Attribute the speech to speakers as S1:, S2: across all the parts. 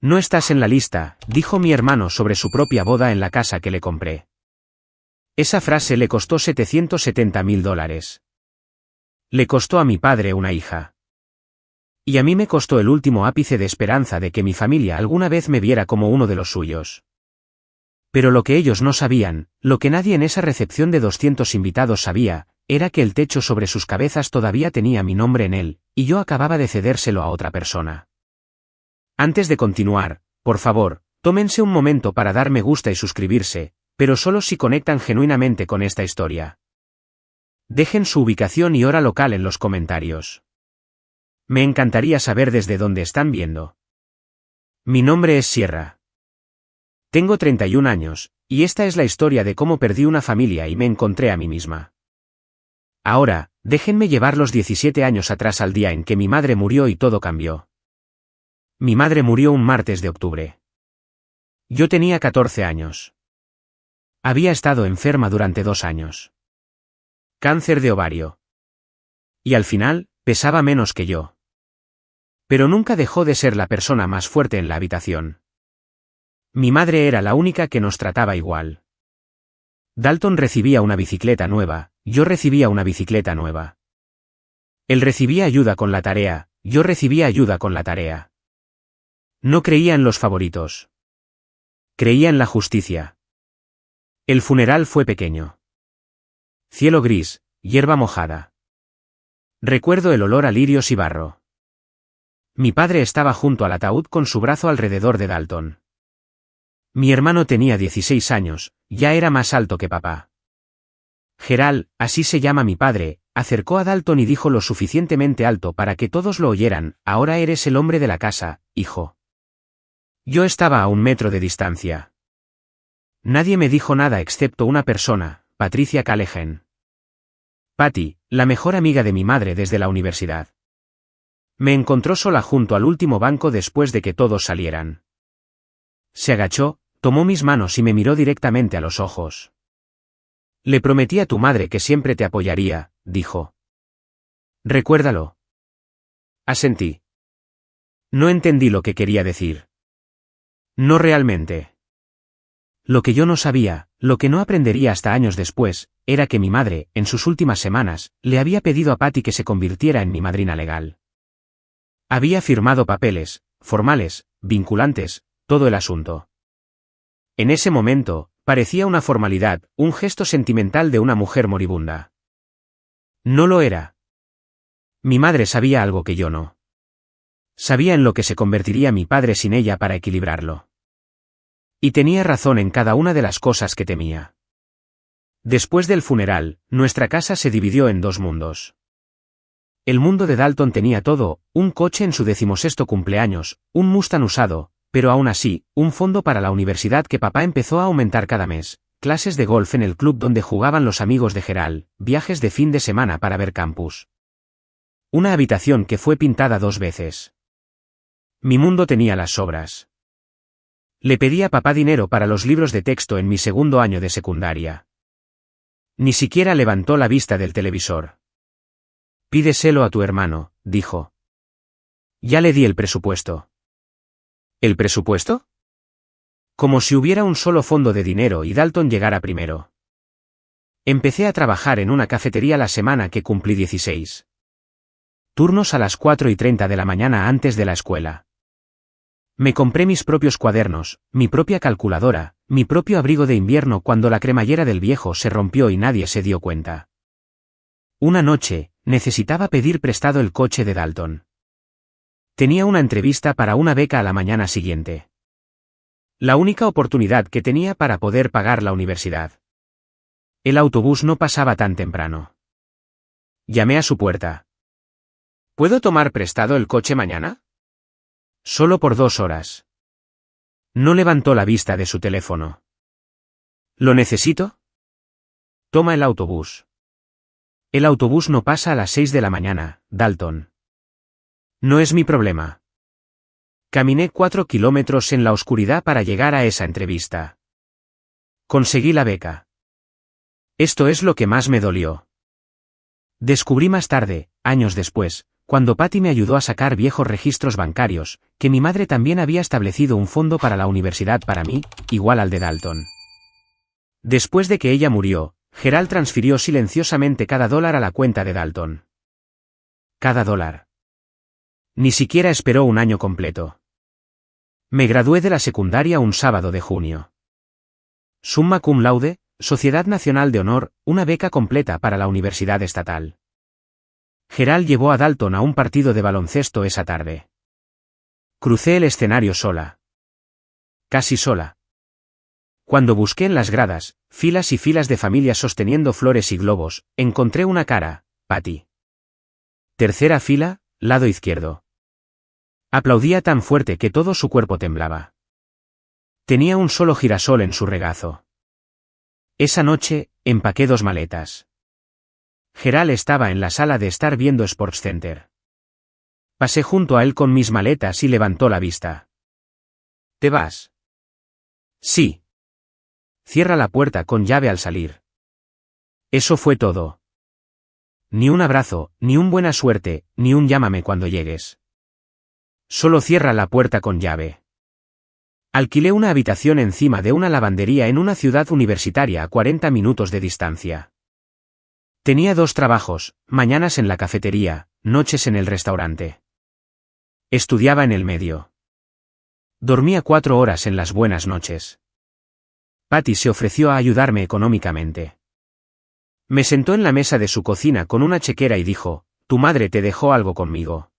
S1: No estás en la lista, dijo mi hermano sobre su propia boda en la casa que le compré. Esa frase le costó $770.000. Le costó a mi padre una hija. Y a mí me costó el último ápice de esperanza de que mi familia alguna vez me viera como uno de los suyos. Pero lo que ellos no sabían, lo que nadie en esa recepción de 200 invitados sabía, era que el techo sobre sus cabezas todavía tenía mi nombre en él, y yo acababa de cedérselo a otra persona. Antes de continuar, por favor, tómense un momento para dar me gusta y suscribirse, pero solo si conectan genuinamente con esta historia. Dejen su ubicación y hora local en los comentarios. Me encantaría saber desde dónde están viendo. Mi nombre es Sierra. Tengo 31 años, y esta es la historia de cómo perdí una familia y me encontré a mí misma. Ahora, déjenme llevar los 17 años atrás al día en que mi madre murió y todo cambió. Mi madre murió un martes de octubre. Yo tenía 14 años. Había estado enferma durante 2 años. Cáncer de ovario. Y al final, pesaba menos que yo. Pero nunca dejó de ser la persona más fuerte en la habitación. Mi madre era la única que nos trataba igual. Dalton recibía una bicicleta nueva, yo recibía una bicicleta nueva. Él recibía ayuda con la tarea, yo recibía ayuda con la tarea. No creía en los favoritos. Creía en la justicia. El funeral fue pequeño. Cielo gris, hierba mojada. Recuerdo el olor a lirios y barro. Mi padre estaba junto al ataúd con su brazo alrededor de Dalton. Mi hermano tenía 16 años, ya era más alto que papá. Gerald, así se llama mi padre, acercó a Dalton y dijo lo suficientemente alto para que todos lo oyeran: ahora eres el hombre de la casa, hijo. Yo estaba a 1 metro de distancia. Nadie me dijo nada excepto una persona, Patricia Callahan. Patty, la mejor amiga de mi madre desde la universidad. Me encontró sola junto al último banco después de que todos salieran. Se agachó, tomó mis manos y me miró directamente a los ojos. Le prometí a tu madre que siempre te apoyaría, dijo. Recuérdalo. Asentí. No entendí lo que quería decir. No realmente. Lo que yo no sabía, lo que no aprendería hasta años después, era que mi madre, en sus últimas semanas, le había pedido a Patty que se convirtiera en mi madrina legal. Había firmado papeles, formales, vinculantes, todo el asunto. En ese momento, parecía una formalidad, un gesto sentimental de una mujer moribunda. No lo era. Mi madre sabía algo que yo no. Sabía en lo que se convertiría mi padre sin ella para equilibrarlo. Y tenía razón en cada una de las cosas que temía. Después del funeral, nuestra casa se dividió en 2 mundos. El mundo de Dalton tenía todo: un coche en su 16º cumpleaños, un Mustang usado, pero aún así, un fondo para la universidad que papá empezó a aumentar cada mes, clases de golf en el club donde jugaban los amigos de Gerald, viajes de fin de semana para ver campus. Una habitación que fue pintada 2 veces. Mi mundo tenía las sobras. Le pedí a papá dinero para los libros de texto en mi 2º año de secundaria. Ni siquiera levantó la vista del televisor. Pídeselo a tu hermano, dijo. Ya le di el presupuesto. ¿El presupuesto? Como si hubiera un solo fondo de dinero y Dalton llegara primero. Empecé a trabajar en una cafetería la semana que cumplí 16. Turnos a las 4:30 de la mañana antes de la escuela. Me compré mis propios cuadernos, mi propia calculadora, mi propio abrigo de invierno cuando la cremallera del viejo se rompió y nadie se dio cuenta. Una noche, necesitaba pedir prestado el coche de Dalton. Tenía una entrevista para una beca a la mañana siguiente. La única oportunidad que tenía para poder pagar la universidad. El autobús no pasaba tan temprano. Llamé a su puerta. ¿Puedo tomar prestado el coche mañana? Solo por 2 horas. No levantó la vista de su teléfono. ¿Lo necesito? Toma el autobús. El autobús no pasa a las 6 de la mañana, Dalton. No es mi problema. Caminé 4 kilómetros en la oscuridad para llegar a esa entrevista. Conseguí la beca. Esto es lo que más me dolió. Descubrí más tarde, años después, cuando Patty me ayudó a sacar viejos registros bancarios, que mi madre también había establecido un fondo para la universidad para mí, igual al de Dalton. Después de que ella murió, Gerald transfirió silenciosamente cada dólar a la cuenta de Dalton. Cada dólar. Ni siquiera esperó un año completo. Me gradué de la secundaria un sábado de junio. Summa cum laude, Sociedad Nacional de Honor, una beca completa para la Universidad Estatal. Gerald llevó a Dalton a un partido de baloncesto esa tarde. Crucé el escenario sola. Casi sola. Cuando busqué en las gradas, filas y filas de familias sosteniendo flores y globos, encontré una cara, Patty. Tercera fila, lado izquierdo. Aplaudía tan fuerte que todo su cuerpo temblaba. Tenía un solo girasol en su regazo. Esa noche, empaqué 2 maletas. Gerald estaba en la sala de estar viendo SportsCenter. Pasé junto a él con mis maletas y levantó la vista. ¿Te vas? Sí. Cierra la puerta con llave al salir. Eso fue todo. Ni un abrazo, ni un buena suerte, ni un llámame cuando llegues. Solo cierra la puerta con llave. Alquilé una habitación encima de una lavandería en una ciudad universitaria a 40 minutos de distancia. Tenía 2 trabajos, mañanas en la cafetería, noches en el restaurante. Estudiaba en el medio. Dormía 4 horas en las buenas noches. Patty se ofreció a ayudarme económicamente. Me sentó en la mesa de su cocina con una chequera y dijo, «Tu madre te dejó algo conmigo.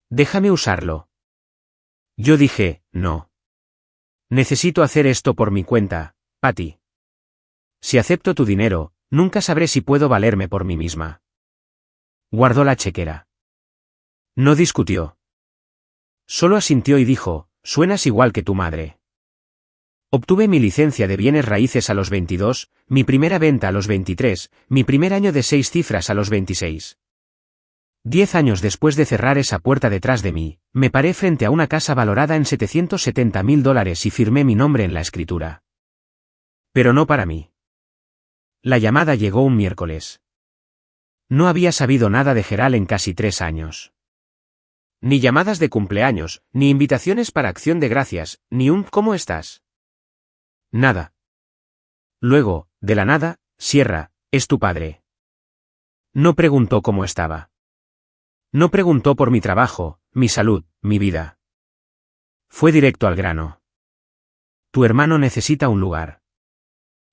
S1: Déjame usarlo». Yo dije, «No. Necesito hacer esto por mi cuenta, Patty. Si acepto tu dinero, nunca sabré si puedo valerme por mí misma». Guardó la chequera. No discutió. Solo asintió y dijo, «Suenas igual que tu madre». Obtuve mi licencia de bienes raíces a los 22, mi primera venta a los 23, mi primer año de 6 cifras a los 26. 10 años después de cerrar esa puerta detrás de mí, me paré frente a una casa valorada en $770,000 y firmé mi nombre en la escritura. Pero no para mí. La llamada llegó un miércoles. No había sabido nada de Gerald en casi 3 años. Ni llamadas de cumpleaños, ni invitaciones para acción de gracias, ni un «¿Cómo estás?». Nada. Luego, de la nada, Sierra, es tu padre. No preguntó cómo estaba. No preguntó por mi trabajo, mi salud, mi vida. Fue directo al grano. Tu hermano necesita un lugar.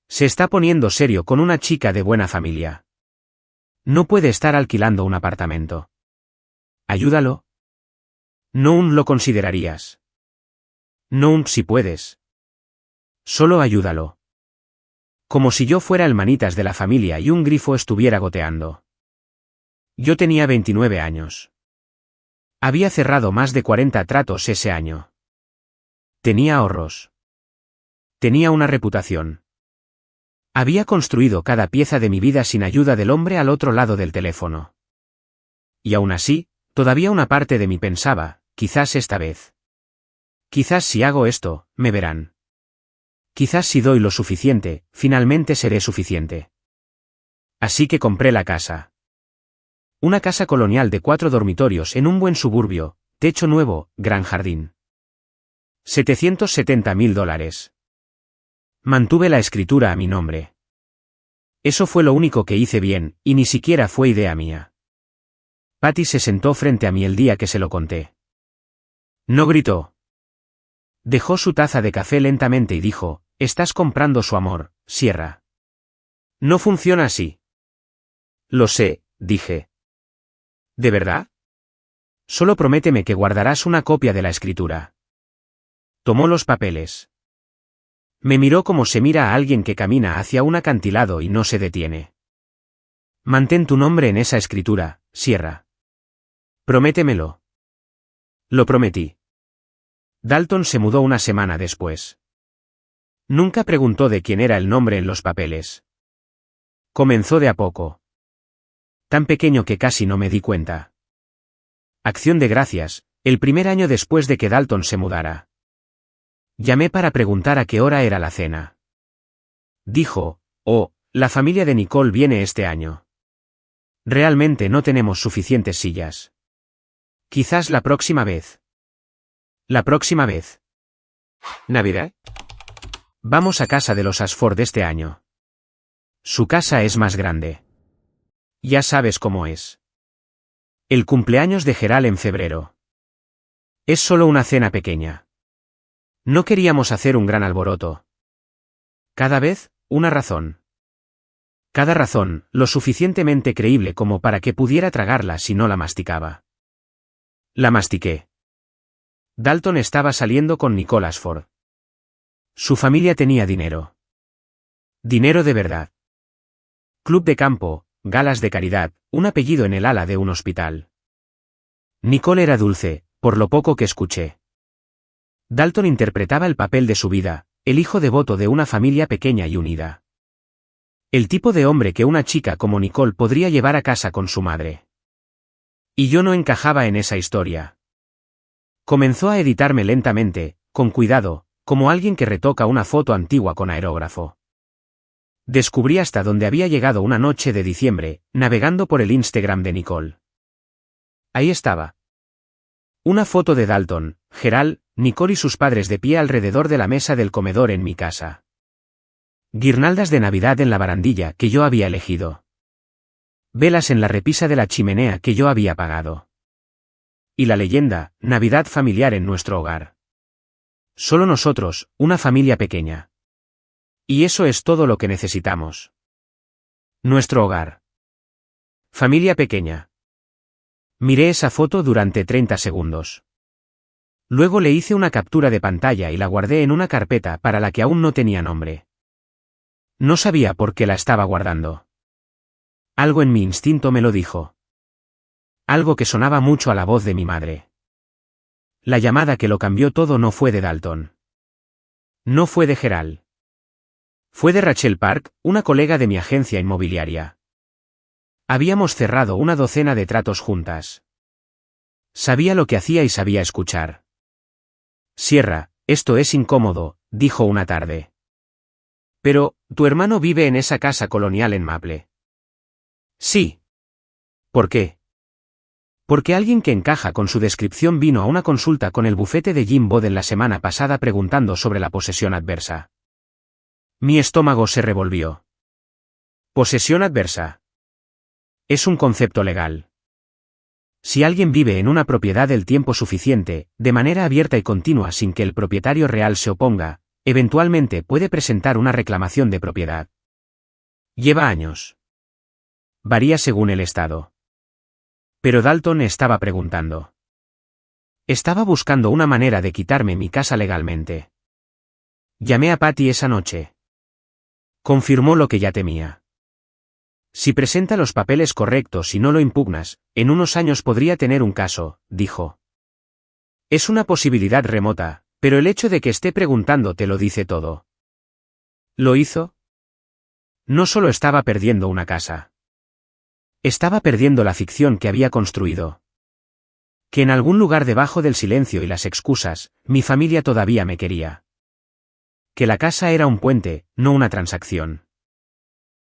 S1: Se está poniendo serio con una chica de buena familia. No puede estar alquilando un apartamento. Ayúdalo. No un lo considerarías. No un si puedes. Solo ayúdalo. Como si yo fuera el manitas de la familia y un grifo estuviera goteando. Yo tenía 29 años. Había cerrado más de 40 tratos ese año. Tenía ahorros. Tenía una reputación. Había construido cada pieza de mi vida sin ayuda del hombre al otro lado del teléfono. Y aún así, todavía una parte de mí pensaba, quizás esta vez. Quizás si hago esto, me verán. Quizás si doy lo suficiente, finalmente seré suficiente. Así que compré la casa. Una casa colonial de 4 dormitorios en un buen suburbio, techo nuevo, gran jardín. $770,000. Mantuve la escritura a mi nombre. Eso fue lo único que hice bien, y ni siquiera fue idea mía. Patty se sentó frente a mí el día que se lo conté. No gritó. Dejó su taza de café lentamente y dijo, «Estás comprando su amor, Sierra. No funciona así». Lo sé, dije. ¿De verdad? Solo prométeme que guardarás una copia de la escritura. Tomó los papeles. Me miró como se mira a alguien que camina hacia un acantilado y no se detiene. Mantén tu nombre en esa escritura, Sierra. Prométemelo. Lo prometí. Dalton se mudó una semana después. Nunca preguntó de quién era el nombre en los papeles. Comenzó de a poco. Tan pequeño que casi no me di cuenta. Acción de gracias, el primer año después de que Dalton se mudara. Llamé para preguntar a qué hora era la cena. Dijo, «Oh, la familia de Nicole viene este año. Realmente no tenemos suficientes sillas». Quizás la próxima vez. La próxima vez.
S2: ¿Navidad?
S1: Vamos a casa de los Ashford este año. Su casa es más grande. Ya sabes cómo es. El cumpleaños de Gerald en febrero. Es solo una cena pequeña. No queríamos hacer un gran alboroto. Cada vez, una razón. Cada razón, lo suficientemente creíble como para que pudiera tragarla si no la masticaba. La mastiqué. Dalton estaba saliendo con Nicole Ashford. Su familia tenía dinero. Dinero de verdad. Club de campo, galas de caridad, un apellido en el ala de un hospital. Nicole era dulce, por lo poco que escuché. Dalton interpretaba el papel de su vida, el hijo devoto de una familia pequeña y unida. El tipo de hombre que una chica como Nicole podría llevar a casa con su madre. Y yo no encajaba en esa historia. Comenzó a editarme lentamente, con cuidado, como alguien que retoca una foto antigua con aerógrafo. Descubrí hasta dónde había llegado una noche de diciembre, navegando por el Instagram de Nicole. Ahí estaba. Una foto de Dalton, Gerald, Nicole y sus padres de pie alrededor de la mesa del comedor en mi casa. Guirnaldas de Navidad en la barandilla que yo había elegido. Velas en la repisa de la chimenea que yo había apagado. Y la leyenda, Navidad familiar en nuestro hogar. Solo nosotros, una familia pequeña. Y eso es todo lo que necesitamos. Nuestro hogar. Familia pequeña. Miré esa foto durante 30 segundos. Luego le hice una captura de pantalla y la guardé en una carpeta para la que aún no tenía nombre. No sabía por qué la estaba guardando. Algo en mi instinto me lo dijo. Algo que sonaba mucho a la voz de mi madre. La llamada que lo cambió todo no fue de Dalton. No fue de Gerald. Fue de Rachel Park, una colega de mi agencia inmobiliaria. Habíamos cerrado una docena de tratos juntas. Sabía lo que hacía y sabía escuchar. Sierra, esto es incómodo, dijo una tarde. Pero, tu hermano vive en esa casa colonial en Maple. Sí. ¿Por qué? Porque alguien que encaja con su descripción vino a una consulta con el bufete de Jim Boden la semana pasada preguntando sobre la posesión adversa. Mi estómago se revolvió. Posesión adversa. Es un concepto legal. Si alguien vive en una propiedad el tiempo suficiente, de manera abierta y continua sin que el propietario real se oponga, eventualmente puede presentar una reclamación de propiedad. Lleva años. Varía según el estado. Pero Dalton estaba preguntando. Estaba buscando una manera de quitarme mi casa legalmente. Llamé a Patty esa noche. Confirmó lo que ya temía. Si presenta los papeles correctos y no lo impugnas, en unos años podría tener un caso, dijo. Es una posibilidad remota, pero el hecho de que esté preguntando te lo dice todo. ¿Lo hizo? No solo estaba perdiendo una casa. Estaba perdiendo la ficción que había construido. Que en algún lugar debajo del silencio y las excusas, mi familia todavía me quería. Que la casa era un puente, no una transacción.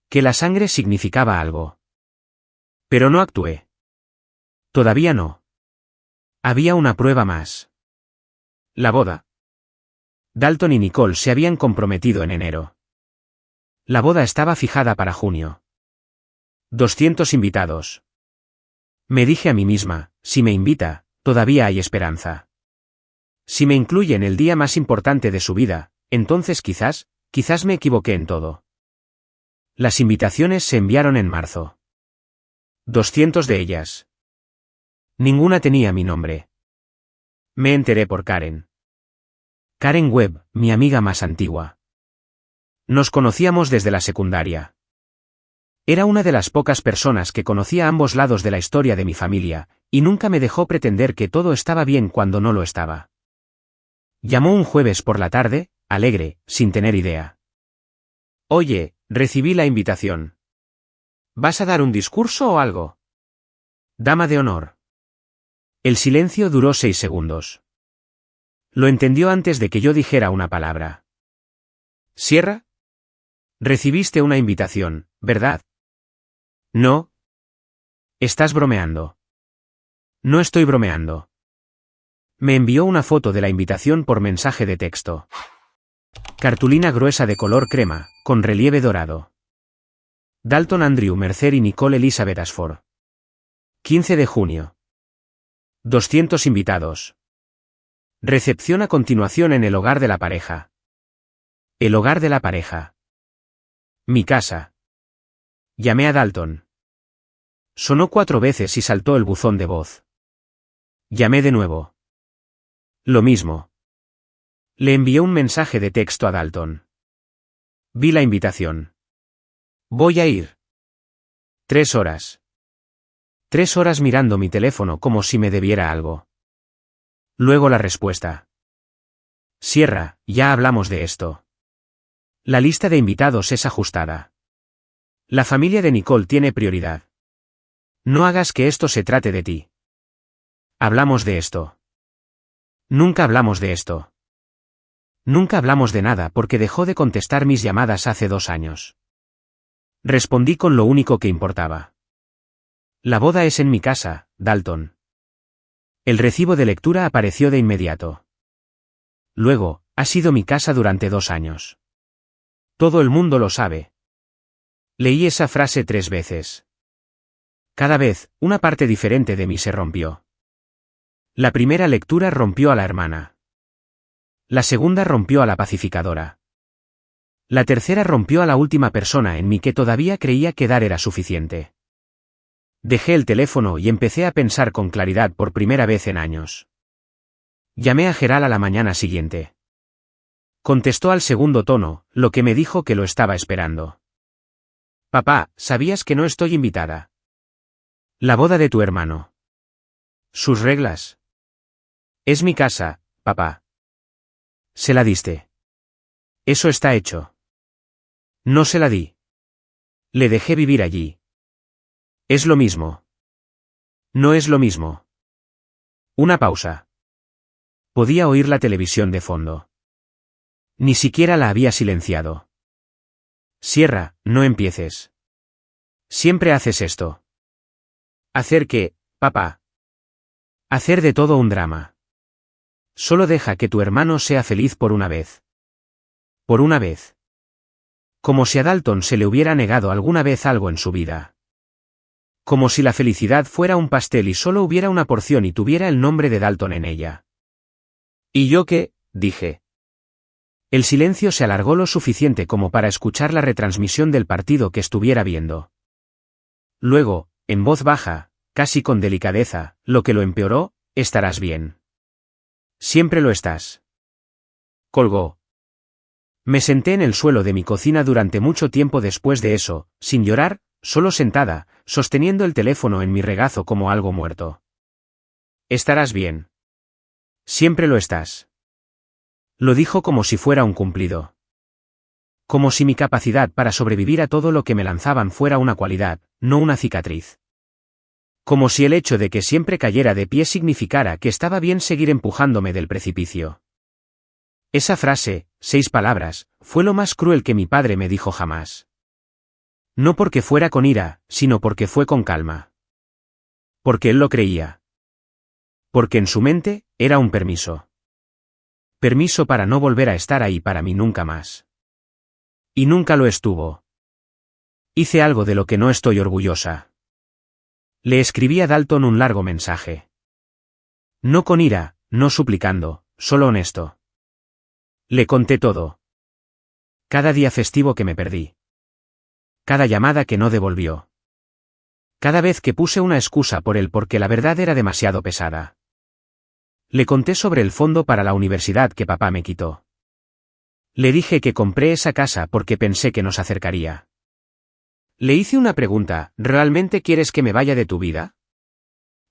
S1: Que la sangre significaba algo. Pero no actué. Todavía no. Había una prueba más. La boda. Dalton y Nicole se habían comprometido en enero. La boda estaba fijada para junio. 200 invitados. Me dije a mí misma, si me invita, todavía hay esperanza. Si me incluye en el día más importante de su vida, entonces quizás me equivoqué en todo. Las invitaciones se enviaron en marzo. 200 de ellas. Ninguna tenía mi nombre. Me enteré por Karen. Karen Webb, mi amiga más antigua. Nos conocíamos desde la secundaria. Era una de las pocas personas que conocía ambos lados de la historia de mi familia, y nunca me dejó pretender que todo estaba bien cuando no lo estaba. Llamó un jueves por la tarde, alegre, sin tener idea. Oye, recibí la invitación. ¿Vas a dar un discurso o algo? Dama de honor. El silencio duró 6 segundos. Lo entendió antes de que yo dijera una palabra. ¿Sierra? Recibiste una invitación, ¿verdad? No. Estás bromeando. No estoy bromeando. Me envió una foto de la invitación por mensaje de texto. Cartulina gruesa de color crema, con relieve dorado. Dalton Andrew Mercer y Nicole Elizabeth Ashford. 15 de junio. 200 invitados. Recepción a continuación en el hogar de la pareja. El hogar de la pareja. Mi casa. Llamé a Dalton. Sonó 4 veces y saltó el buzón de voz. Llamé de nuevo. Lo mismo. Le envié un mensaje de texto a Dalton. Vi la invitación. Voy a ir. 3 horas. 3 horas mirando mi teléfono como si me debiera algo. Luego la respuesta. Sierra, ya hablamos de esto. La lista de invitados es ajustada. La familia de Nicole tiene prioridad. No hagas que esto se trate de ti. Hablamos de esto. Nunca hablamos de esto. Nunca hablamos de nada porque dejó de contestar mis llamadas hace 2 años. Respondí con lo único que importaba. La boda es en mi casa, Dalton. El recibo de lectura apareció de inmediato. Luego, ha sido mi casa durante 2 años. Todo el mundo lo sabe. Leí esa frase 3 veces. Cada vez, una parte diferente de mí se rompió. La primera lectura rompió a la hermana. La segunda rompió a la pacificadora. La tercera rompió a la última persona en mí que todavía creía que dar era suficiente. Dejé el teléfono y empecé a pensar con claridad por primera vez en años. Llamé a Gerald a la mañana siguiente. Contestó al segundo tono, lo que me dijo que lo estaba esperando. Papá, ¿sabías que no estoy invitada? La boda de tu hermano. Sus reglas. Es mi casa, papá. Se la diste. Eso está hecho. No se la di. Le dejé vivir allí. Es lo mismo. No es lo mismo. Una pausa. Podía oír la televisión de fondo. Ni siquiera la había silenciado. Sierra, no empieces. Siempre haces esto. ¿Hacer qué, papá? Hacer de todo un drama. Solo deja que tu hermano sea feliz por una vez. Por una vez. Como si a Dalton se le hubiera negado alguna vez algo en su vida. Como si la felicidad fuera un pastel y solo hubiera una porción y tuviera el nombre de Dalton en ella. ¿Y yo qué? Dije. El silencio se alargó lo suficiente como para escuchar la retransmisión del partido que estuviera viendo. Luego, en voz baja, casi con delicadeza, lo que lo empeoró, estarás bien. Siempre lo estás. Colgó. Me senté en el suelo de mi cocina durante mucho tiempo después de eso, sin llorar, solo sentada, sosteniendo el teléfono en mi regazo como algo muerto. Estarás bien. Siempre lo estás. Lo dijo como si fuera un cumplido. Como si mi capacidad para sobrevivir a todo lo que me lanzaban fuera una cualidad, no una cicatriz. Como si el hecho de que siempre cayera de pie significara que estaba bien seguir empujándome del precipicio. Esa frase, 6 palabras, fue lo más cruel que mi padre me dijo jamás. No porque fuera con ira, sino porque fue con calma. Porque él lo creía. Porque en su mente, era un permiso. Permiso para no volver a estar ahí para mí nunca más. Y nunca lo estuvo. Hice algo de lo que no estoy orgullosa. Le escribí a Dalton un largo mensaje. No con ira, no suplicando, solo honesto. Le conté todo. Cada día festivo que me perdí. Cada llamada que no devolvió. Cada vez que puse una excusa por él porque la verdad era demasiado pesada. Le conté sobre el fondo para la universidad que papá me quitó. Le dije que compré esa casa porque pensé que nos acercaría. Le hice una pregunta, ¿realmente quieres que me vaya de tu vida?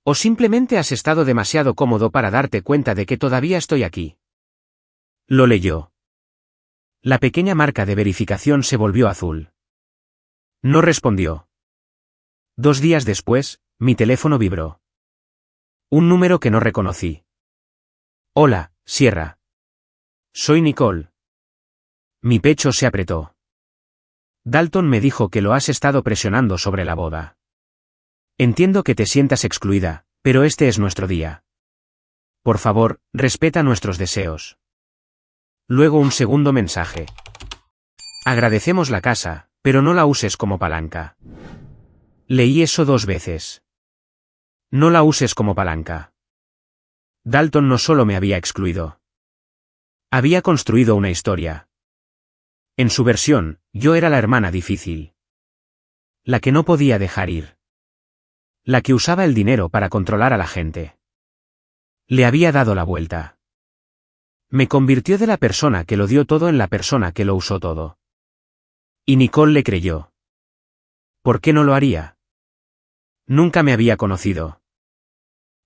S1: ¿O simplemente has estado demasiado cómodo para darte cuenta de que todavía estoy aquí? Lo leyó. La pequeña marca de verificación se volvió azul. No respondió. 2 días después, mi teléfono vibró. Un número que no reconocí. Hola, Sierra. Soy Nicole. Mi pecho se apretó. Dalton me dijo que lo has estado presionando sobre la boda. Entiendo que te sientas excluida, Pero este es nuestro día. Por favor, respeta nuestros deseos. Luego un segundo mensaje. Agradecemos la casa, pero no la uses como palanca. Leí eso 2 veces. No la uses como palanca. Dalton no solo me había excluido. Había construido una historia. En su versión, yo era la hermana difícil. La que no podía dejar ir. La que usaba el dinero para controlar a la gente. Le había dado la vuelta. Me convirtió de la persona que lo dio todo en la persona que lo usó todo. Y Nicole le creyó. ¿Por qué no lo haría? Nunca me había conocido.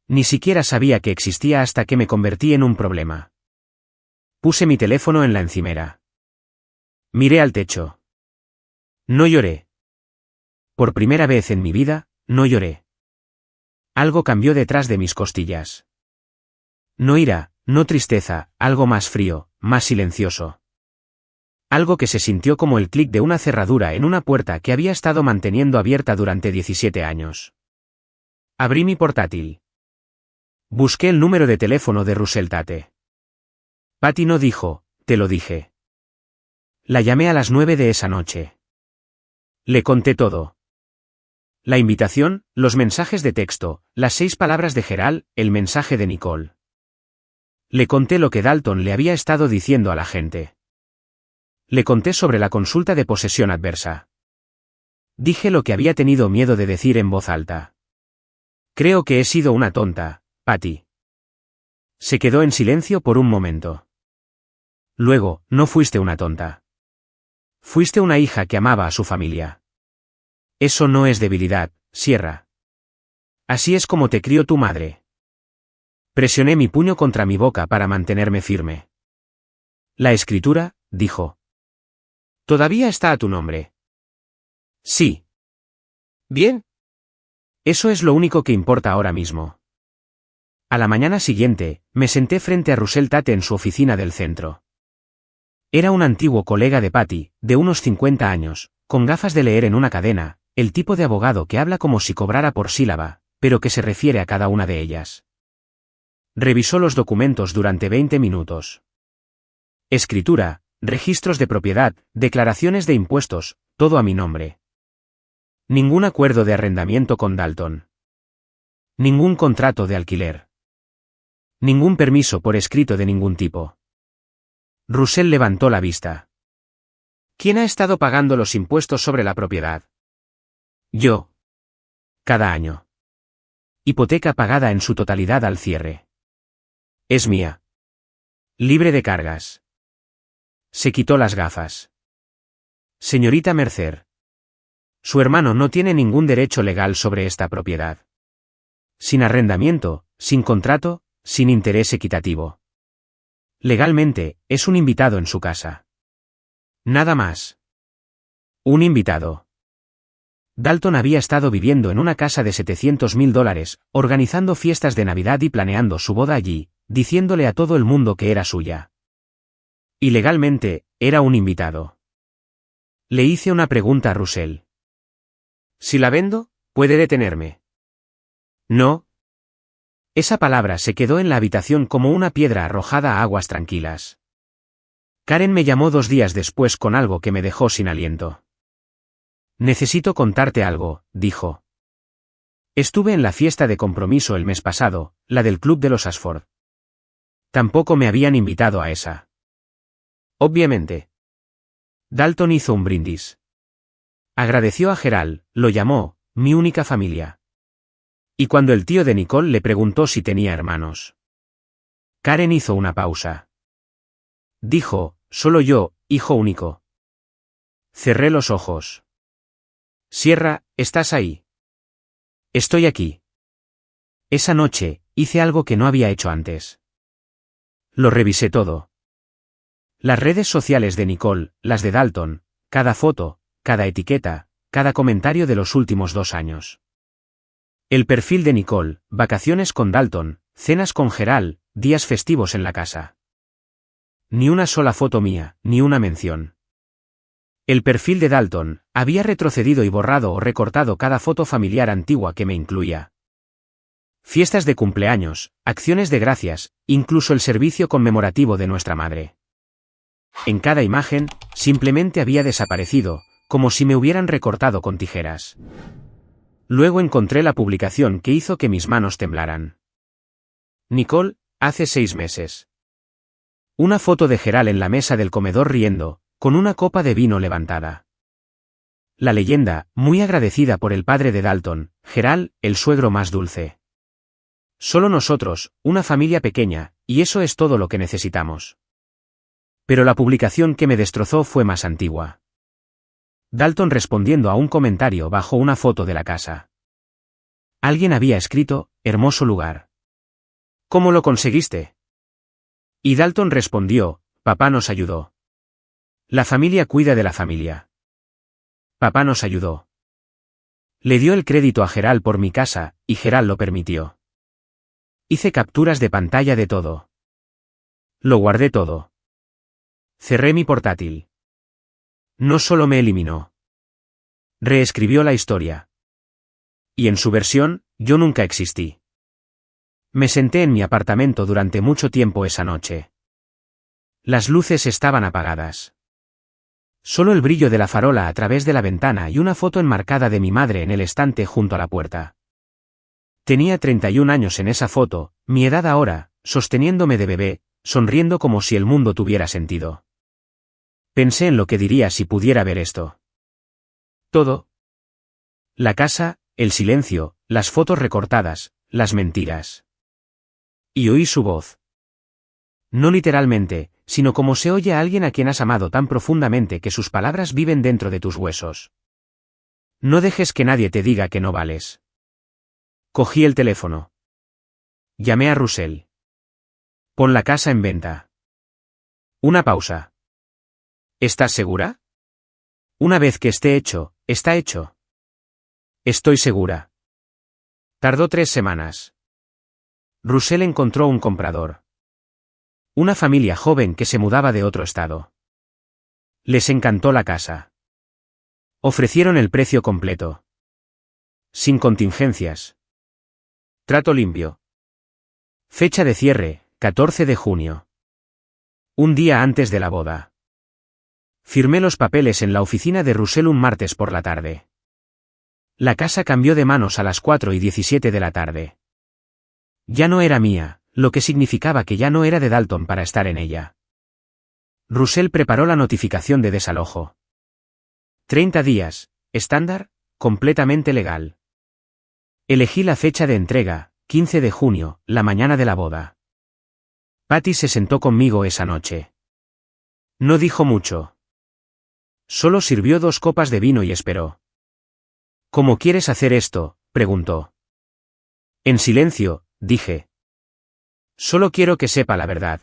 S1: Ni siquiera sabía que existía hasta que me convertí en un problema. Puse mi teléfono en la encimera. Miré al techo. No lloré. Por primera vez en mi vida, no lloré. Algo cambió detrás de mis costillas. No ira, no tristeza, algo más frío, más silencioso. Algo que se sintió como el clic de una cerradura en una puerta que había estado manteniendo abierta durante 17 años. Abrí mi portátil. Busqué el número de teléfono de Russell Tate. Patty no dijo, te lo dije. La llamé a las 9 de esa noche. Le conté todo. La invitación, los mensajes de texto, las 6 palabras de Gerald, el mensaje de Nicole. Le conté lo que Dalton le había estado diciendo a la gente. Le conté sobre la consulta de posesión adversa. Dije lo que había tenido miedo de decir en voz alta. Creo que he sido una tonta, Patty. Se quedó en silencio por un momento. Luego, no fuiste una tonta. Fuiste una hija que amaba a su familia. Eso no es debilidad, Sierra. Así es como te crió tu madre. Presioné mi puño contra mi boca para mantenerme firme. La escritura, dijo. ¿Todavía está a tu nombre? Sí. Bien. Eso es lo único que importa ahora mismo. A la mañana siguiente, me senté frente a Russell Tate en su oficina del centro. Era un antiguo colega de Patty, de unos 50 años, con gafas de leer en una cadena, el tipo de abogado que habla como si cobrara por sílaba, pero que se refiere a cada una de ellas. Revisó los documentos durante 20 minutos. Escritura, registros de propiedad, declaraciones de impuestos, todo a mi nombre. Ningún acuerdo de arrendamiento con Dalton. Ningún contrato de alquiler. Ningún permiso por escrito de ningún tipo. Russell levantó la vista. ¿Quién ha estado pagando los impuestos sobre la propiedad? Yo. Cada año. Hipoteca pagada en su totalidad al cierre. Es mía. Libre de cargas. Se quitó las gafas. Señorita Mercer. Su hermano no tiene ningún derecho legal sobre esta propiedad. Sin arrendamiento, sin contrato, sin interés equitativo. Legalmente, es un invitado en su casa. Nada más. Un invitado. Dalton había estado viviendo en una casa de $700,000, organizando fiestas de Navidad y planeando su boda allí, diciéndole a todo el mundo que era suya. Y legalmente, era un invitado. Le hice una pregunta a Russell. Si la vendo, puede detenerme. No. Esa palabra se quedó en la habitación como una piedra arrojada a aguas tranquilas. Karen me llamó 2 días después con algo que me dejó sin aliento. Necesito contarte algo, dijo. Estuve en la fiesta de compromiso el mes pasado, la del Club de los Ashford. Tampoco me habían invitado a esa. Obviamente. Dalton hizo un brindis. Agradeció a Gerald, lo llamó, mi única familia. Y cuando el tío de Nicole le preguntó si tenía hermanos. Karen hizo una pausa. Dijo, solo yo, hijo único. Cerré los ojos. Sierra, ¿estás ahí? Estoy aquí. Esa noche, hice algo que no había hecho antes. Lo revisé todo. Las redes sociales de Nicole, las de Dalton, cada foto, cada etiqueta, cada comentario de los últimos 2 años. El perfil de Nicole, vacaciones con Dalton, cenas con Gerald, días festivos en la casa. Ni una sola foto mía, ni una mención. El perfil de Dalton, había retrocedido y borrado o recortado cada foto familiar antigua que me incluía. Fiestas de cumpleaños, acciones de gracias, incluso el servicio conmemorativo de nuestra madre. En cada imagen, simplemente había desaparecido, como si me hubieran recortado con tijeras. Luego encontré la publicación que hizo que mis manos temblaran. Nicole, hace 6 meses. Una foto de Gerald en la mesa del comedor riendo, con una copa de vino levantada. La leyenda, muy agradecida por el padre de Dalton, Gerald, el suegro más dulce. Solo nosotros, una familia pequeña, y eso es todo lo que necesitamos. Pero la publicación que me destrozó fue más antigua. Dalton respondiendo a un comentario bajo una foto de la casa. Alguien había escrito, hermoso lugar. ¿Cómo lo conseguiste? Y Dalton respondió, papá nos ayudó. La familia cuida de la familia. Papá nos ayudó. Le dio el crédito a Gerald por mi casa, y Gerald lo permitió. Hice capturas de pantalla de todo. Lo guardé todo. Cerré mi portátil. No solo me eliminó. Reescribió la historia. Y en su versión, yo nunca existí. Me senté en mi apartamento durante mucho tiempo esa noche. Las luces estaban apagadas. Solo el brillo de la farola a través de la ventana y una foto enmarcada de mi madre en el estante junto a la puerta. Tenía 31 años en esa foto, mi edad ahora, sosteniéndome de bebé, sonriendo como si el mundo tuviera sentido. Pensé en lo que diría si pudiera ver esto. Todo. La casa, el silencio, las fotos recortadas, las mentiras. Y oí su voz. No literalmente, sino como se oye a alguien a quien has amado tan profundamente que sus palabras viven dentro de tus huesos. No dejes que nadie te diga que no vales. Cogí el teléfono. Llamé a Russell. Pon la casa en venta. Una pausa. ¿Estás segura? Una vez que esté hecho, está hecho. Estoy segura. Tardó 3 semanas. Russell encontró un comprador. Una familia joven que se mudaba de otro estado. Les encantó la casa. Ofrecieron el precio completo. Sin contingencias. Trato limpio. Fecha de cierre, 14 de junio. Un día antes de la boda. Firmé los papeles en la oficina de Russell un martes por la tarde. La casa cambió de manos a las 4:17 de la tarde. Ya no era mía, lo que significaba que ya no era de Dalton para estar en ella. Russell preparó la notificación de desalojo. 30 días, estándar, completamente legal. Elegí la fecha de entrega, 15 de junio, la mañana de la boda. Patty se sentó conmigo esa noche. No dijo mucho. Solo sirvió 2 copas de vino y esperó. ¿Cómo quieres hacer esto?, preguntó. En silencio, dije. Solo quiero que sepa la verdad.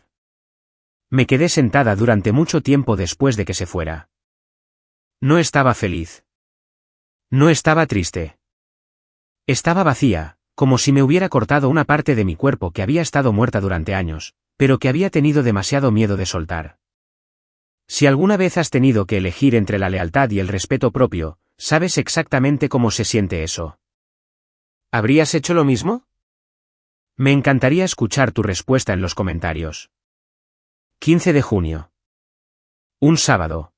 S1: Me quedé sentada durante mucho tiempo después de que se fuera. No estaba feliz. No estaba triste. Estaba vacía, como si me hubiera cortado una parte de mi cuerpo que había estado muerta durante años, pero que había tenido demasiado miedo de soltar. Si alguna vez has tenido que elegir entre la lealtad y el respeto propio, sabes exactamente cómo se siente eso. ¿Habrías hecho lo mismo? Me encantaría escuchar tu respuesta en los comentarios. 15 de junio. Un sábado.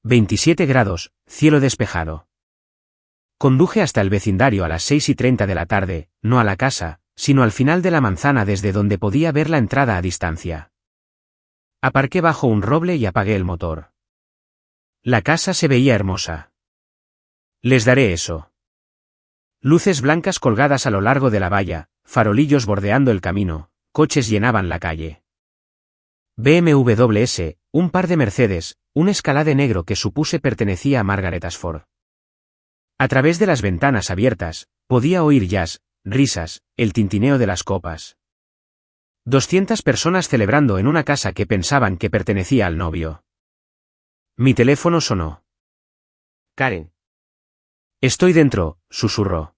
S1: 27 grados, cielo despejado. Conduje hasta el vecindario a las 6:30 de la tarde, no a la casa, sino al final de la manzana desde donde podía ver la entrada a distancia. Aparqué bajo un roble y apagué el motor. La casa se veía hermosa. Les daré eso. Luces blancas colgadas a lo largo de la valla, farolillos bordeando el camino, coches llenaban la calle. BMW S, un par de Mercedes, un Escalade negro que supuse pertenecía a Margaret Ashford. A través de las ventanas abiertas, podía oír jazz, risas, el tintineo de las copas. 200 personas celebrando en una casa que pensaban que pertenecía al novio. Mi teléfono sonó.
S2: Karen.
S1: Estoy dentro, susurró.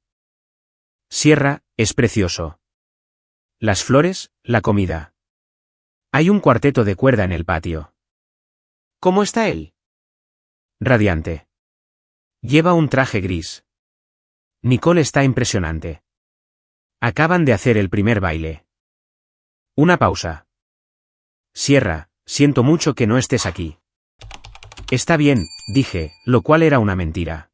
S1: Sierra, es precioso. Las flores, la comida. Hay un cuarteto de cuerda en el patio.
S2: ¿Cómo está él?
S1: Radiante. Lleva un traje gris. Nicole está impresionante. Acaban de hacer el primer baile. Una pausa. Sierra, siento mucho que no estés aquí. Está bien, dije, lo cual era una mentira.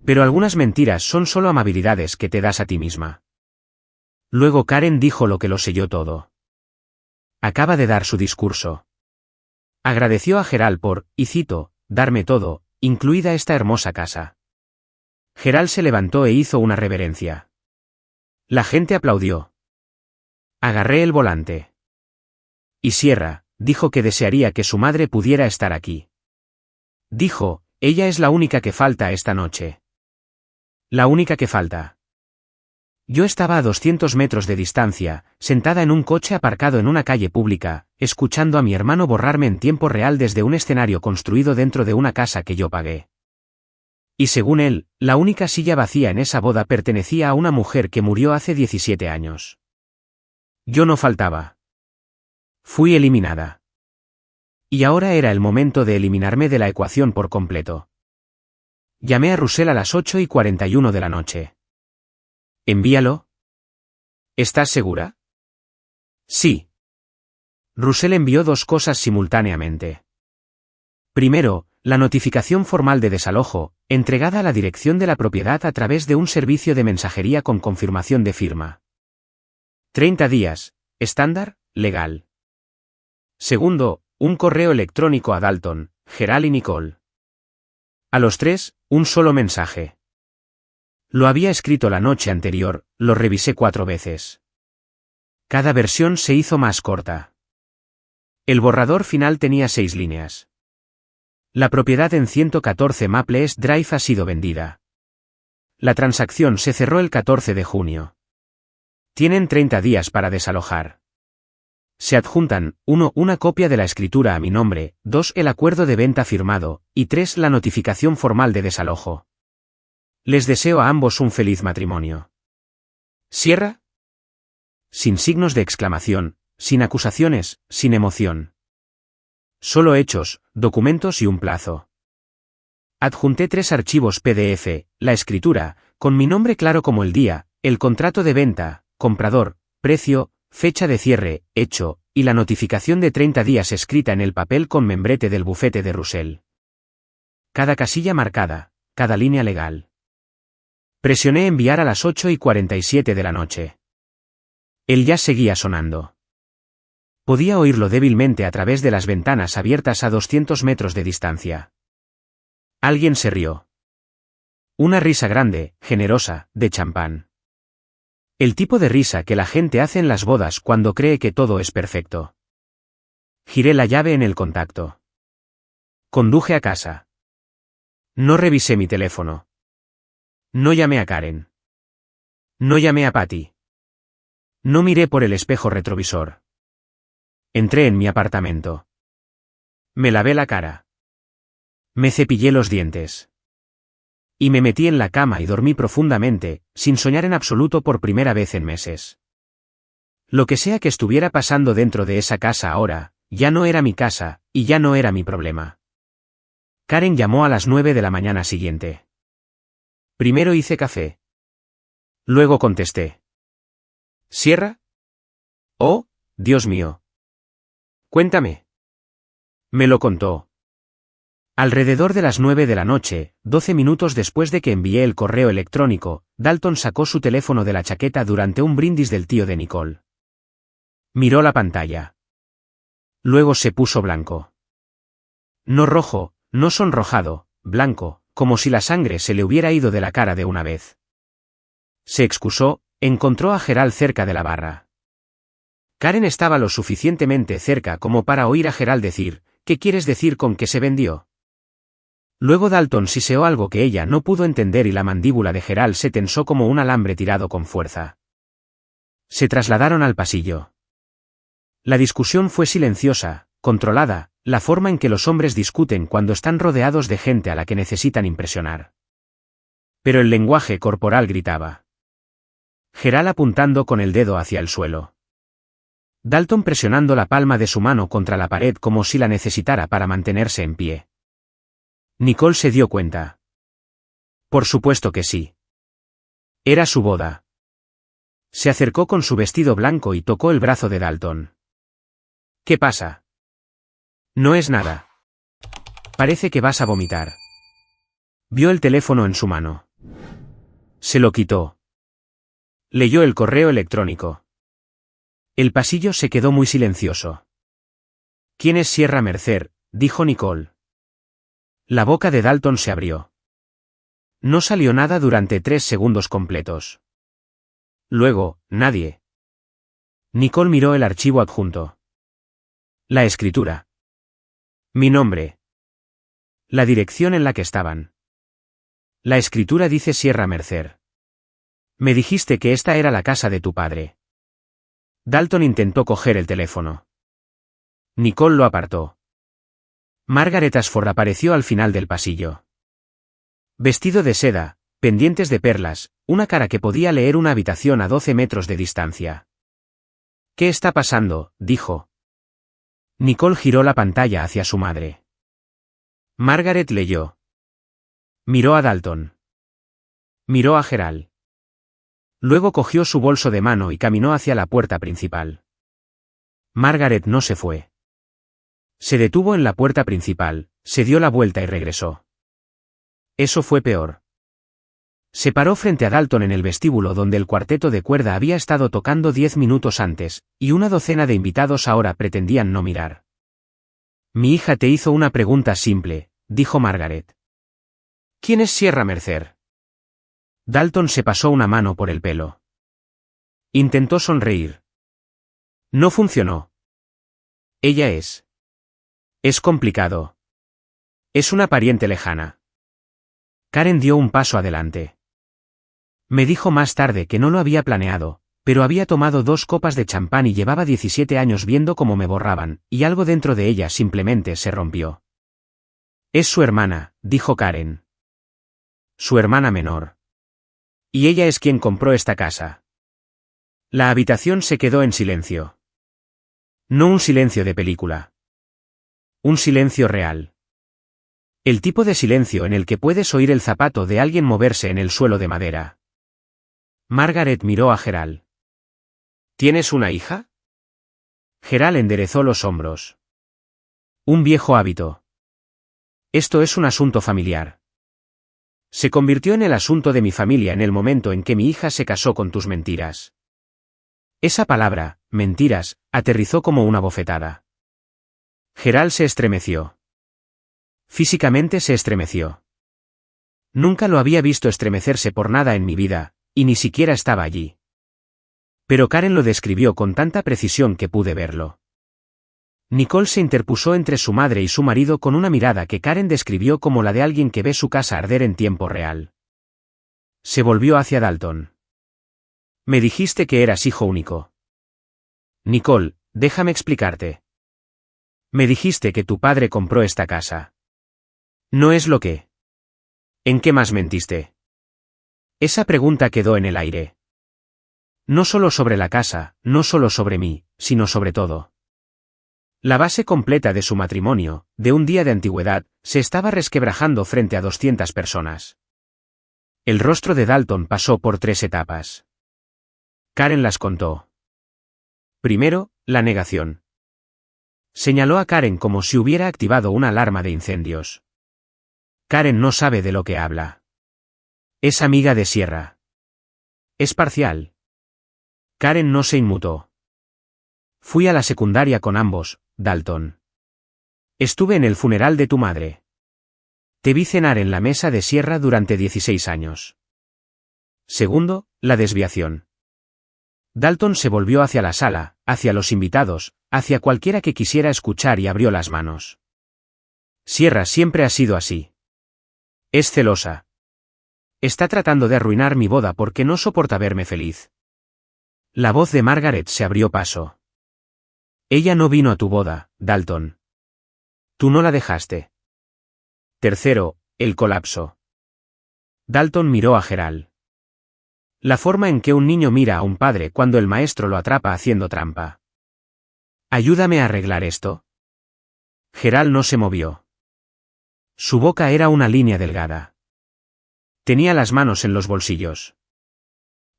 S1: Pero algunas mentiras son solo amabilidades que te das a ti misma. Luego Karen dijo lo que lo selló todo. Acaba de dar su discurso. Agradeció a Gerald por, y cito, darme todo, incluida esta hermosa casa. Gerald se levantó e hizo una reverencia. La gente aplaudió. Agarré el volante. Y Sierra, dijo que desearía que su madre pudiera estar aquí. Dijo, ella es la única que falta esta noche. La única que falta. Yo estaba a 200 metros de distancia, sentada en un coche aparcado en una calle pública, escuchando a mi hermano borrarme en tiempo real desde un escenario construido dentro de una casa que yo pagué. Y según él, la única silla vacía en esa boda pertenecía a una mujer que murió hace 17 años. Yo no faltaba. Fui eliminada. Y ahora era el momento de eliminarme de la ecuación por completo. Llamé a Russell a las 8:41 de la noche. ¿Envíalo? ¿Estás segura? Sí. Russell envió dos cosas simultáneamente. Primero, la notificación formal de desalojo, entregada a la dirección de la propiedad a través de un servicio de mensajería con confirmación de firma. 30 días, estándar, legal. Segundo, un correo electrónico a Dalton, Gerald y Nicole. A los tres, un solo mensaje. Lo había escrito la noche anterior, lo revisé 4 veces. Cada versión se hizo más corta. El borrador final tenía 6 líneas. La propiedad en 114 Maple East Drive ha sido vendida. La transacción se cerró el 14 de junio. Tienen 30 días para desalojar. Se adjuntan, 1. Una copia de la escritura a mi nombre, 2. El acuerdo de venta firmado, y 3. La notificación formal de desalojo. Les deseo a ambos un feliz matrimonio. ¿Sierra? Sin signos de exclamación, sin acusaciones, sin emoción. Solo hechos, documentos y un plazo. Adjunté 3 archivos PDF, la escritura, con mi nombre claro como el día, el contrato de venta, comprador, precio, fecha de cierre, hecho, y la notificación de 30 días escrita en el papel con membrete del bufete de Russell. Cada casilla marcada, cada línea legal. Presioné enviar a las 8:47 de la noche. El jazz seguía sonando. Podía oírlo débilmente a través de las ventanas abiertas a 200 metros de distancia. Alguien se rió. Una risa grande, generosa, de champán. El tipo de risa que la gente hace en las bodas cuando cree que todo es perfecto. Giré la llave en el contacto. Conduje a casa. No revisé mi teléfono. No llamé a Karen. No llamé a Patty. No miré por el espejo retrovisor. Entré en mi apartamento. Me lavé la cara. Me cepillé los dientes. Y me metí en la cama y dormí profundamente, sin soñar en absoluto por primera vez en meses. Lo que sea que estuviera pasando dentro de esa casa ahora, ya no era mi casa, y ya no era mi problema. Karen llamó a las 9 de la mañana siguiente. Primero hice café. Luego contesté. ¿Sierra? Oh, Dios mío. Cuéntame. Me lo contó. Alrededor de las 9 de la noche, 12 minutos después de que envié el correo electrónico, Dalton sacó su teléfono de la chaqueta durante un brindis del tío de Nicole. Miró la pantalla. Luego se puso blanco. No rojo, no sonrojado, blanco, como si la sangre se le hubiera ido de la cara de una vez. Se excusó, encontró a Gerald cerca de la barra. Karen estaba lo suficientemente cerca como para oír a Gerald decir, ¿qué quieres decir con que se vendió? Luego Dalton siseó algo que ella no pudo entender y la mandíbula de Gerald se tensó como un alambre tirado con fuerza. Se trasladaron al pasillo. La discusión fue silenciosa, controlada, la forma en que los hombres discuten cuando están rodeados de gente a la que necesitan impresionar. Pero el lenguaje corporal gritaba. Gerald apuntando con el dedo hacia el suelo. Dalton presionando la palma de su mano contra la pared como si la necesitara para mantenerse en pie. Nicole se dio cuenta. Por supuesto que sí. Era su boda. Se acercó con su vestido blanco y tocó el brazo de Dalton. ¿Qué pasa? No es nada. Parece que vas a vomitar. Vio el teléfono en su mano. Se lo quitó. Leyó el correo electrónico. El pasillo se quedó muy silencioso. ¿Quién es Sierra Mercer?, dijo Nicole. La boca de Dalton se abrió. No salió nada durante 3 segundos completos. Luego, nadie. Nicole miró el archivo adjunto. La escritura. Mi nombre. La dirección en la que estaban. La escritura dice Sierra Mercer. Me dijiste que esta era la casa de tu padre. Dalton intentó coger el teléfono. Nicole lo apartó. Margaret Ashford apareció al final del pasillo. Vestido de seda, pendientes de perlas, una cara que podía leer una habitación a 12 metros de distancia. ¿Qué está pasando?, dijo. Nicole giró la pantalla hacia su madre. Margaret leyó. Miró a Dalton. Miró a Gerald. Luego cogió su bolso de mano y caminó hacia la puerta principal. Margaret no se fue. Se detuvo en la puerta principal, se dio la vuelta y regresó. Eso fue peor. Se paró frente a Dalton en el vestíbulo donde el cuarteto de cuerda había estado tocando 10 minutos antes, y una docena de invitados ahora pretendían no mirar. Mi hija te hizo una pregunta simple, dijo Margaret. ¿Quién es Sierra Mercer? Dalton se pasó una mano por el pelo. Intentó sonreír. No funcionó. Ella es. Es complicado. Es una pariente lejana. Karen dio un paso adelante. Me dijo más tarde que no lo había planeado, pero había tomado 2 copas de champán y llevaba 17 años viendo cómo me borraban, y algo dentro de ella simplemente se rompió. Es su hermana, dijo Karen. Su hermana menor. Y ella es quien compró esta casa. La habitación se quedó en silencio. No un silencio de película. Un silencio real. El tipo de silencio en el que puedes oír el zapato de alguien moverse en el suelo de madera. Margaret miró a Gerald. ¿Tienes una hija? Gerald enderezó los hombros. Un viejo hábito. Esto es un asunto familiar. Se convirtió en el asunto de mi familia en el momento en que mi hija se casó con tus mentiras. Esa palabra, mentiras, aterrizó como una bofetada. Gerald se estremeció. Físicamente se estremeció. Nunca lo había visto estremecerse por nada en mi vida, y ni siquiera estaba allí. Pero Karen lo describió con tanta precisión que pude verlo. Nicole se interpuso entre su madre y su marido con una mirada que Karen describió como la de alguien que ve su casa arder en tiempo real. Se volvió hacia Dalton. Me dijiste que eras hijo único. Nicole, déjame explicarte. Me dijiste que tu padre compró esta casa. ¿No es lo que? ¿En qué más mentiste? Esa pregunta quedó en el aire. No solo sobre la casa, no solo sobre mí, sino sobre todo. La base completa de su matrimonio, de un día de antigüedad, se estaba resquebrajando frente a 200 personas. El rostro de Dalton pasó por 3 etapas. Karen las contó. Primero, la negación. Señaló a Karen como si hubiera activado una alarma de incendios. Karen no sabe de lo que habla. Es amiga de Sierra. Es parcial. Karen no se inmutó. Fui a la secundaria con ambos, Dalton. Estuve en el funeral de tu madre. Te vi cenar en la mesa de Sierra durante 16 años. Segundo, la desviación. Dalton se volvió hacia la sala, hacia los invitados, hacia cualquiera que quisiera escuchar y abrió las manos. Sierra siempre ha sido así. Es celosa. Está tratando de arruinar mi boda porque no soporta verme feliz. La voz de Margaret se abrió paso. Ella no vino a tu boda, Dalton. Tú no la dejaste. Tercero, el colapso. Dalton miró a Gerald. La forma en que un niño mira a un padre cuando el maestro lo atrapa haciendo trampa. Ayúdame a arreglar esto. Gerald no se movió. Su boca era una línea delgada. Tenía las manos en los bolsillos.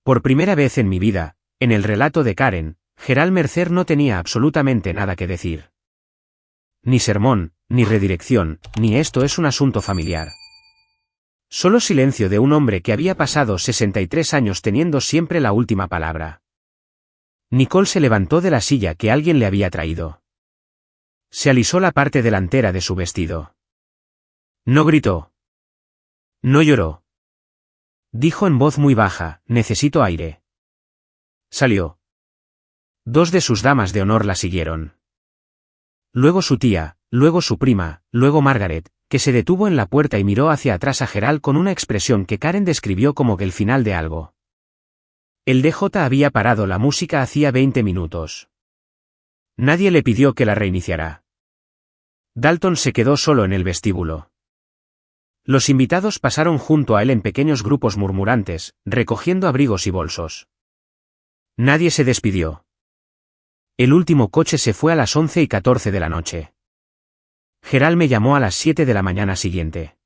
S1: Por primera vez en mi vida, En el relato de Karen, Gerald Mercer no tenía absolutamente nada que decir. Ni sermón, ni redirección, ni esto es un asunto familiar. Solo silencio de un hombre que había pasado 63 años teniendo siempre la última palabra. Nicole se levantó de la silla que alguien le había traído. Se alisó la parte delantera de su vestido. No gritó. No lloró. Dijo en voz muy baja, necesito aire. Salió. Dos de sus damas de honor la siguieron. Luego su tía, luego su prima, luego Margaret, que se detuvo en la puerta y miró hacia atrás a Gerald con una expresión que Karen describió como que el final de algo. El DJ había parado la música hacía 20 minutos. Nadie le pidió que la reiniciara. Dalton se quedó solo en el vestíbulo. Los invitados pasaron junto a él en pequeños grupos murmurantes, recogiendo abrigos y bolsos. Nadie se despidió. El último coche se fue a las 11:14 de la noche. Gerald me llamó a las 7 de la mañana siguiente.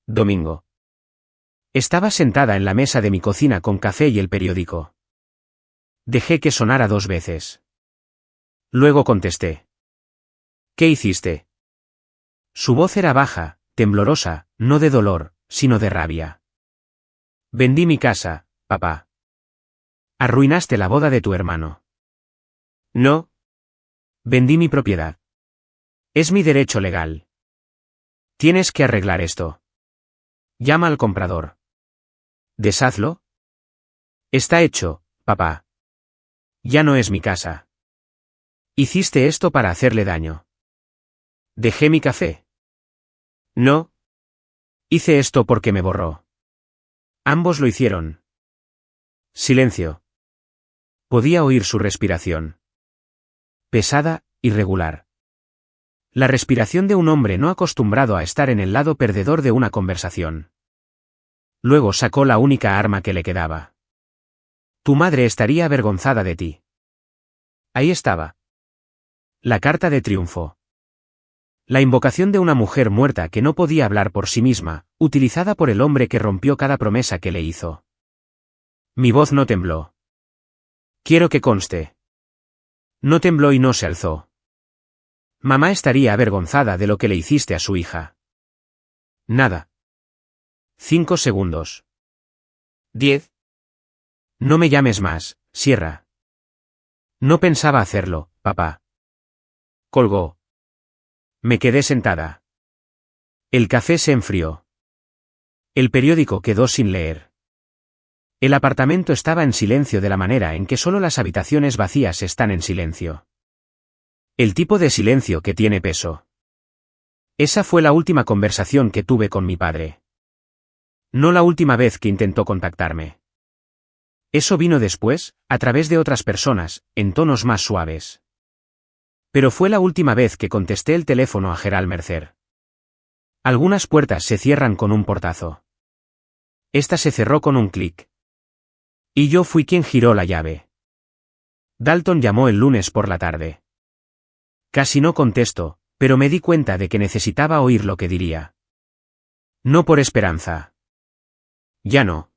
S1: Domingo. Estaba sentada en la mesa de mi cocina con café y el periódico. Dejé que sonara 2 veces. Luego contesté. ¿Qué hiciste? Su voz era baja, temblorosa, no de dolor, sino de rabia. Vendí mi casa, papá. Arruinaste la boda de tu hermano. No. Vendí mi propiedad. Es mi derecho legal. Tienes que arreglar esto. Llama al comprador. ¿Deshazlo? Está hecho, papá. Ya no es mi casa. Hiciste esto para hacerle daño. ¿Dejé mi café? No. Hice esto porque me borró. Ambos lo hicieron. Silencio. Podía oír su respiración. Pesada, irregular. La respiración de un hombre no acostumbrado a estar en el lado perdedor de una conversación. Luego sacó la única arma que le quedaba. Tu madre estaría avergonzada de ti. Ahí estaba. La carta de triunfo. La invocación de una mujer muerta que no podía hablar por sí misma, utilizada por el hombre que rompió cada promesa que le hizo. Mi voz no tembló. Quiero que conste. No tembló y no se alzó. Mamá estaría avergonzada de lo que le hiciste a su hija. Nada. 5 segundos. 10. No me llames más, Sierra. No pensaba hacerlo, papá. Colgó. Me quedé sentada. El café se enfrió. El periódico quedó sin leer. El apartamento estaba en silencio de la manera en que solo las habitaciones vacías están en silencio. El tipo de silencio que tiene peso. Esa fue la última conversación que tuve con mi padre. No la última vez que intentó contactarme. Eso vino después, a través de otras personas, en tonos más suaves. Pero fue la última vez que contesté el teléfono a Gerald Mercer. Algunas puertas se cierran con un portazo. Esta se cerró con un clic. Y yo fui quien giró la llave. Dalton llamó el lunes por la tarde. Casi no contesto, pero me di cuenta de que necesitaba oír lo que diría. No por esperanza. Ya no.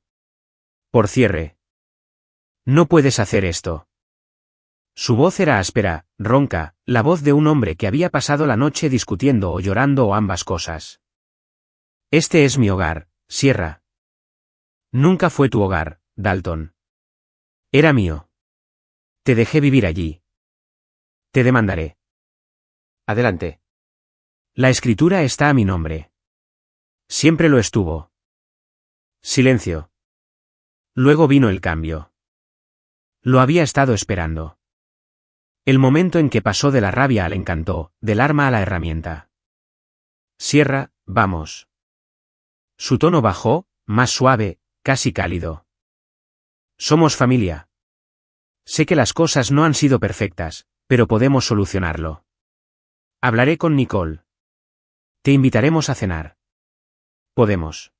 S1: Por cierre. No puedes hacer esto. Su voz era áspera, ronca, la voz de un hombre que había pasado la noche discutiendo o llorando o ambas cosas. Este es mi hogar, Sierra. Nunca fue tu hogar, Dalton. Era mío. Te dejé vivir allí. Te demandaré.
S2: Adelante.
S1: La escritura está a mi nombre. Siempre lo estuvo. Silencio. Luego vino el cambio. Lo había estado esperando. El momento en que pasó de la rabia al encanto, del arma a la herramienta. Sierra, vamos. Su tono bajó, más suave, casi cálido. Somos familia. Sé que las cosas no han sido perfectas, pero podemos solucionarlo. Hablaré con Nicole. Te invitaremos a cenar. Podemos.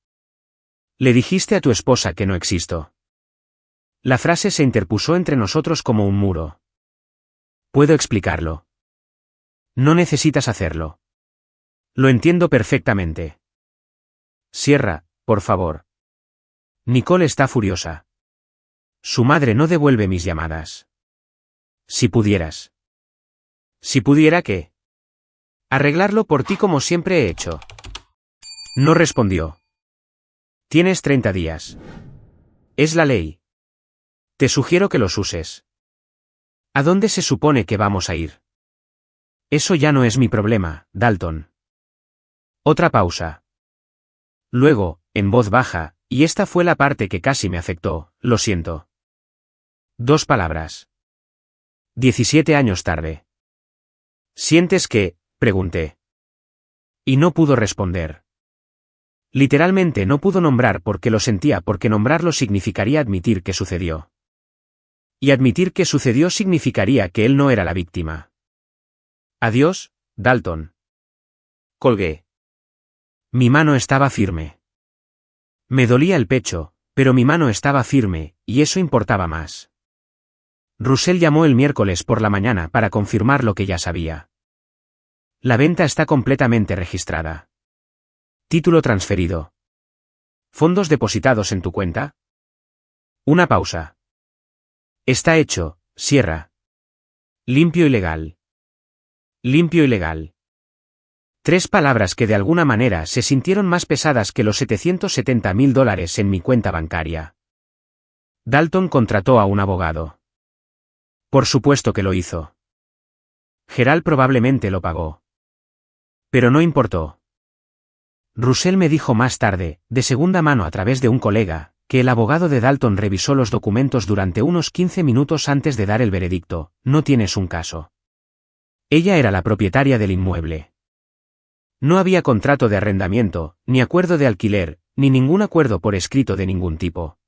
S1: Le dijiste a tu esposa que no existo. La frase se interpuso entre nosotros como un muro. Puedo explicarlo. No necesitas hacerlo. Lo entiendo perfectamente. Sierra, por favor. Nicole está furiosa. Su madre no devuelve mis llamadas. Si pudieras. ¿Si pudiera qué? Arreglarlo por ti como siempre he hecho. No respondió. Tienes 30 días. Es la ley. Te sugiero que los uses. ¿A dónde se supone que vamos a ir? Eso ya no es mi problema, Dalton. Otra pausa. Luego, en voz baja, y esta fue la parte que casi me afectó, lo siento. 2 palabras. 17 años tarde. ¿Sientes que? Pregunté. Y no pudo responder. Literalmente no pudo nombrar porque lo sentía, porque nombrarlo significaría admitir que sucedió. Y admitir que sucedió significaría que él no era la víctima. Adiós, Dalton. Colgué. Mi mano estaba firme. Me dolía el pecho, pero mi mano estaba firme, y eso importaba más. Russell llamó el miércoles por la mañana para confirmar lo que ya sabía. La venta está completamente registrada. Título transferido. ¿Fondos depositados en tu cuenta? Una pausa. Está hecho, Sierra. Limpio y legal. Limpio y legal. 3 palabras que de alguna manera se sintieron más pesadas que los $770.000 en mi cuenta bancaria. Dalton contrató a un abogado. Por supuesto que lo hizo. Gerald probablemente lo pagó. Pero no importó. Russell me dijo más tarde, de segunda mano a través de un colega, que el abogado de Dalton revisó los documentos durante unos 15 minutos antes de dar el veredicto. No tienes un caso. Ella era la propietaria del inmueble. No había contrato de arrendamiento, ni acuerdo de alquiler, ni ningún acuerdo por escrito de ningún tipo.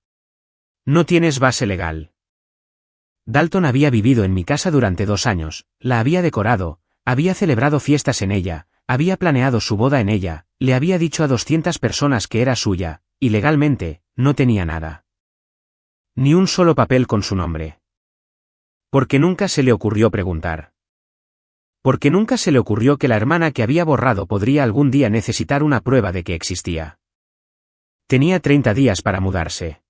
S1: No tienes base legal. Dalton había vivido en mi casa durante 2 años, la había decorado, había celebrado fiestas en ella, había planeado su boda en ella, le había dicho a 200 personas que era suya, y legalmente, no tenía nada. Ni un solo papel con su nombre. Porque nunca se le ocurrió preguntar. Porque nunca se le ocurrió que la hermana que había borrado podría algún día necesitar una prueba de que existía. Tenía 30 días para mudarse.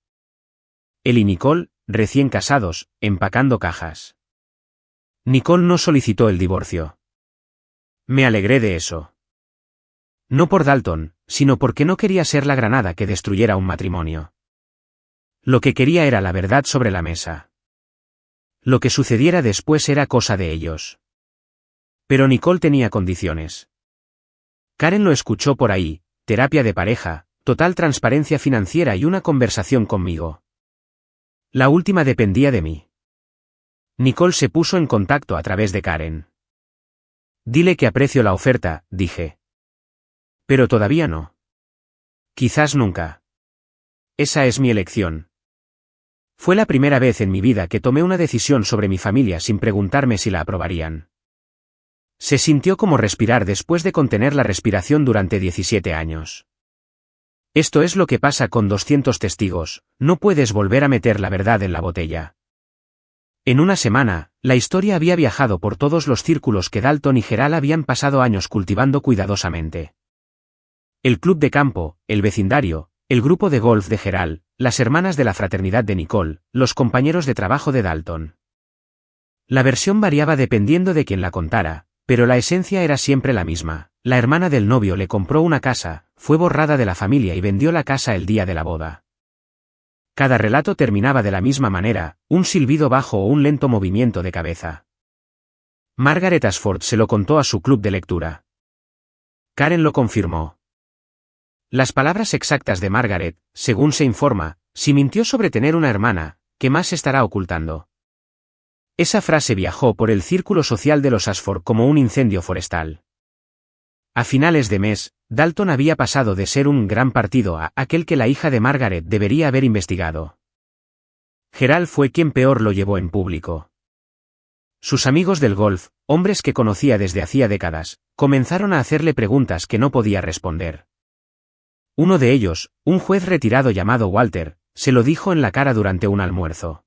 S1: Él y Nicole, recién casados, empacando cajas. Nicole no solicitó el divorcio. Me alegré de eso. No por Dalton, sino porque no quería ser la granada que destruyera un matrimonio. Lo que quería era la verdad sobre la mesa. Lo que sucediera después era cosa de ellos. Pero Nicole tenía condiciones. Karen lo escuchó por ahí, terapia de pareja, total transparencia financiera y una conversación conmigo. La última dependía de mí. Nicole se puso en contacto a través de Karen. Dile que aprecio la oferta, dije. Pero todavía no. Quizás nunca. Esa es mi elección. Fue la primera vez en mi vida que tomé una decisión sobre mi familia sin preguntarme si la aprobarían. Se sintió como respirar después de contener la respiración durante 17 años. Esto es lo que pasa con 200 testigos, no puedes volver a meter la verdad en la botella. En una semana, la historia había viajado por todos los círculos que Dalton y Gerald habían pasado años cultivando cuidadosamente. El club de campo, el vecindario, el grupo de golf de Gerald, las hermanas de la fraternidad de Nicole, los compañeros de trabajo de Dalton. La versión variaba dependiendo de quien la contara, pero la esencia era siempre la misma. La hermana del novio le compró una casa, fue borrada de la familia y vendió la casa el día de la boda. Cada relato terminaba de la misma manera, un silbido bajo o un lento movimiento de cabeza. Margaret Ashford se lo contó a su club de lectura. Karen lo confirmó. Las palabras exactas de Margaret, según se informa, si mintió sobre tener una hermana, ¿qué más estará ocultando? Esa frase viajó por el círculo social de los Ashford como un incendio forestal. A finales de mes, Dalton había pasado de ser un gran partido a aquel que la hija de Margaret debería haber investigado. Gerald fue quien peor lo llevó en público. Sus amigos del golf, hombres que conocía desde hacía décadas, comenzaron a hacerle preguntas que no podía responder. Uno de ellos, un juez retirado llamado Walter, se lo dijo en la cara durante un almuerzo.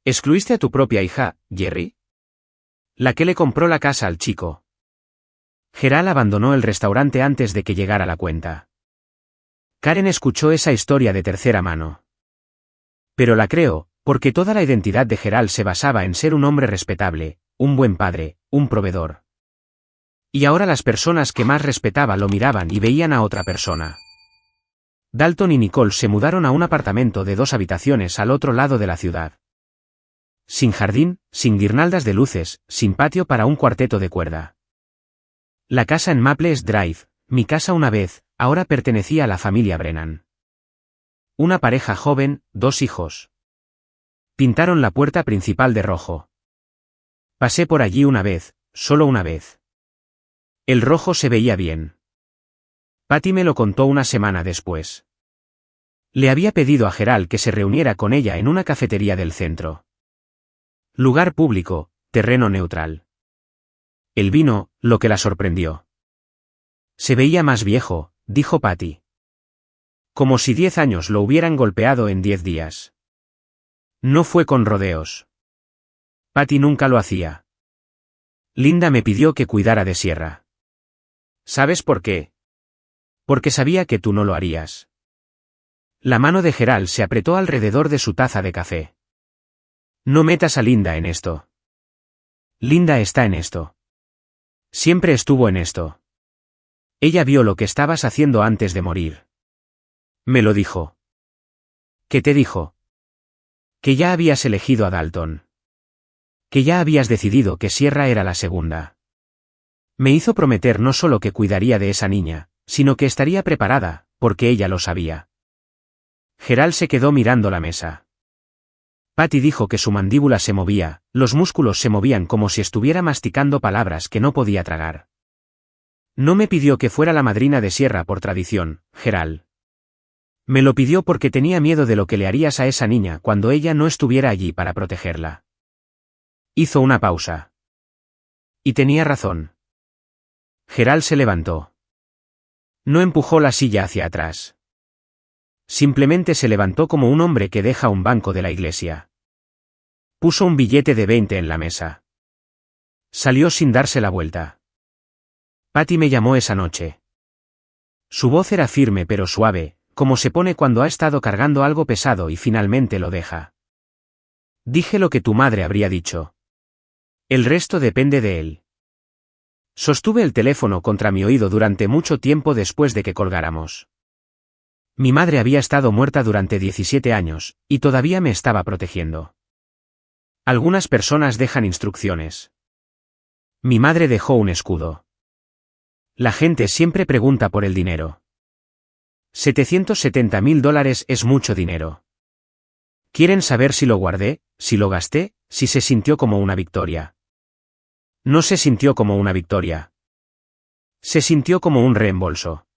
S1: ¿Excluiste a tu propia hija, Jerry? La que le compró la casa al chico. Gerald abandonó el restaurante antes de que llegara la cuenta. Karen escuchó esa historia de tercera mano. Pero la creo, porque toda la identidad de Gerald se basaba en ser un hombre respetable, un buen padre, un proveedor. Y ahora las personas que más respetaba lo miraban y veían a otra persona. Dalton y Nicole se mudaron a un apartamento de 2 habitaciones al otro lado de la ciudad. Sin jardín, sin guirnaldas de luces, sin patio para un cuarteto de cuerda. La casa en Maples Drive, mi casa una vez, ahora pertenecía a la familia Brennan. Una pareja joven, 2 hijos. Pintaron la puerta principal de rojo. Pasé por allí una vez, solo una vez. El rojo se veía bien. Patty me lo contó una semana después. Le había pedido a Gerald que se reuniera con ella en una cafetería del centro. Lugar público, terreno neutral. El vino, lo que la sorprendió. Se veía más viejo, dijo Patty. Como si 10 años lo hubieran golpeado en 10 días. No fue con rodeos. Patty nunca lo hacía. Linda me pidió que cuidara de Sierra. ¿Sabes por qué? Porque sabía que tú no lo harías. La mano de Gerald se apretó alrededor de su taza de café. No metas a Linda en esto. Linda está en esto. Siempre estuvo en esto. Ella vio lo que estabas haciendo antes de morir. Me lo dijo. ¿Qué te dijo? Que ya habías elegido a Dalton. Que ya habías decidido que Sierra era la segunda. Me hizo prometer no solo que cuidaría de esa niña, sino que estaría preparada, porque ella lo sabía. Gerald se quedó mirando la mesa. Patty dijo que su mandíbula se movía, los músculos se movían como si estuviera masticando palabras que no podía tragar. No me pidió que fuera la madrina de Sierra por tradición, Gerald. Me lo pidió porque tenía miedo de lo que le harías a esa niña cuando ella no estuviera allí para protegerla. Hizo una pausa. Y tenía razón. Gerald se levantó. No empujó la silla hacia atrás. Simplemente se levantó como un hombre que deja un banco de la iglesia. Puso un billete de 20 en la mesa. Salió sin darse la vuelta. Patty me llamó esa noche. Su voz era firme pero suave, como se pone cuando ha estado cargando algo pesado y finalmente lo deja. Dije lo que tu madre habría dicho. El resto depende de él. Sostuve el teléfono contra mi oído durante mucho tiempo después de que colgáramos. Mi madre había estado muerta durante 17 años, y todavía me estaba protegiendo. Algunas personas dejan instrucciones. Mi madre dejó un escudo. La gente siempre pregunta por el dinero. $770.000 es mucho dinero. Quieren saber si lo guardé, si lo gasté, si se sintió como una victoria. No se sintió como una victoria. Se sintió como un reembolso.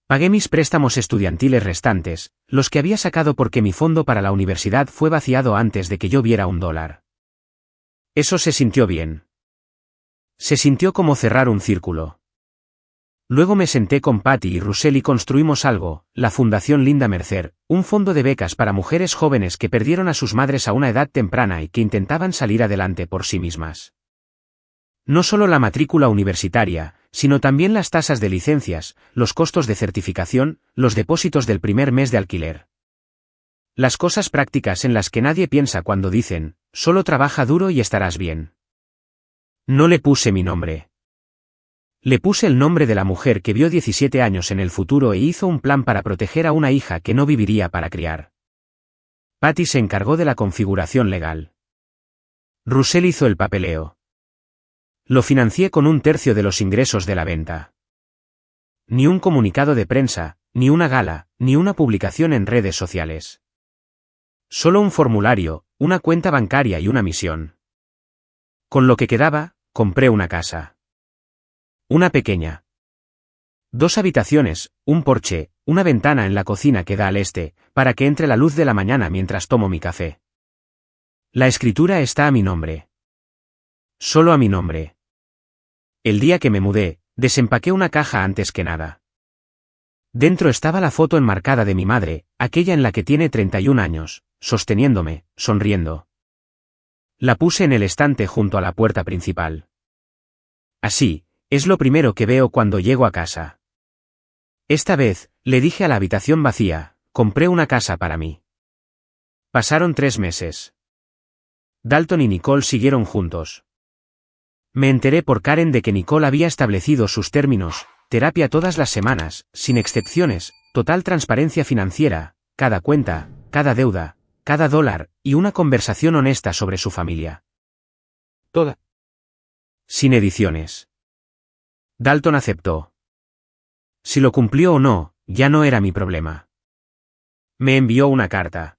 S1: Pagué mis préstamos estudiantiles restantes, los que había sacado porque mi fondo para la universidad fue vaciado antes de que yo viera $1. Eso se sintió bien. Se sintió como cerrar un círculo. Luego me senté con Patty y Russell y construimos algo, la Fundación Linda Mercer, un fondo de becas para mujeres jóvenes que perdieron a sus madres a una edad temprana y que intentaban salir adelante por sí mismas. No solo la matrícula universitaria, sino también las tasas de licencias, los costos de certificación, los depósitos del primer mes de alquiler. Las cosas prácticas en las que nadie piensa cuando dicen, solo trabaja duro y estarás bien. No le puse mi nombre. Le puse el nombre de la mujer que vio 17 años en el futuro e hizo un plan para proteger a una hija que no viviría para criar. Patty se encargó de la configuración legal. Russell hizo el papeleo. Lo financié con 1/3 de los ingresos de la venta. Ni un comunicado de prensa, ni una gala, ni una publicación en redes sociales. Solo un formulario, una cuenta bancaria y una misión. Con lo que quedaba, compré una casa. Una pequeña. 2 habitaciones, un porche, una ventana en la cocina que da al este, para que entre la luz de la mañana mientras tomo mi café. La escritura está a mi nombre. Solo a mi nombre. El día que me mudé, desempaqué una caja antes que nada. Dentro estaba la foto enmarcada de mi madre, aquella en la que tiene 31 años, sosteniéndome, sonriendo. La puse en el estante junto a la puerta principal. Así, es lo primero que veo cuando llego a casa. Esta vez, le dije a la habitación vacía, compré una casa para mí. Pasaron 3 meses. Dalton y Nicole siguieron juntos. Me enteré por Karen de que Nicole había establecido sus términos, terapia todas las semanas, sin excepciones, total transparencia financiera, cada cuenta, cada deuda, cada dólar, y una conversación honesta sobre su familia.
S2: Toda.
S1: Sin ediciones. Dalton aceptó. Si lo cumplió o no, ya no era mi problema. Me envió una carta.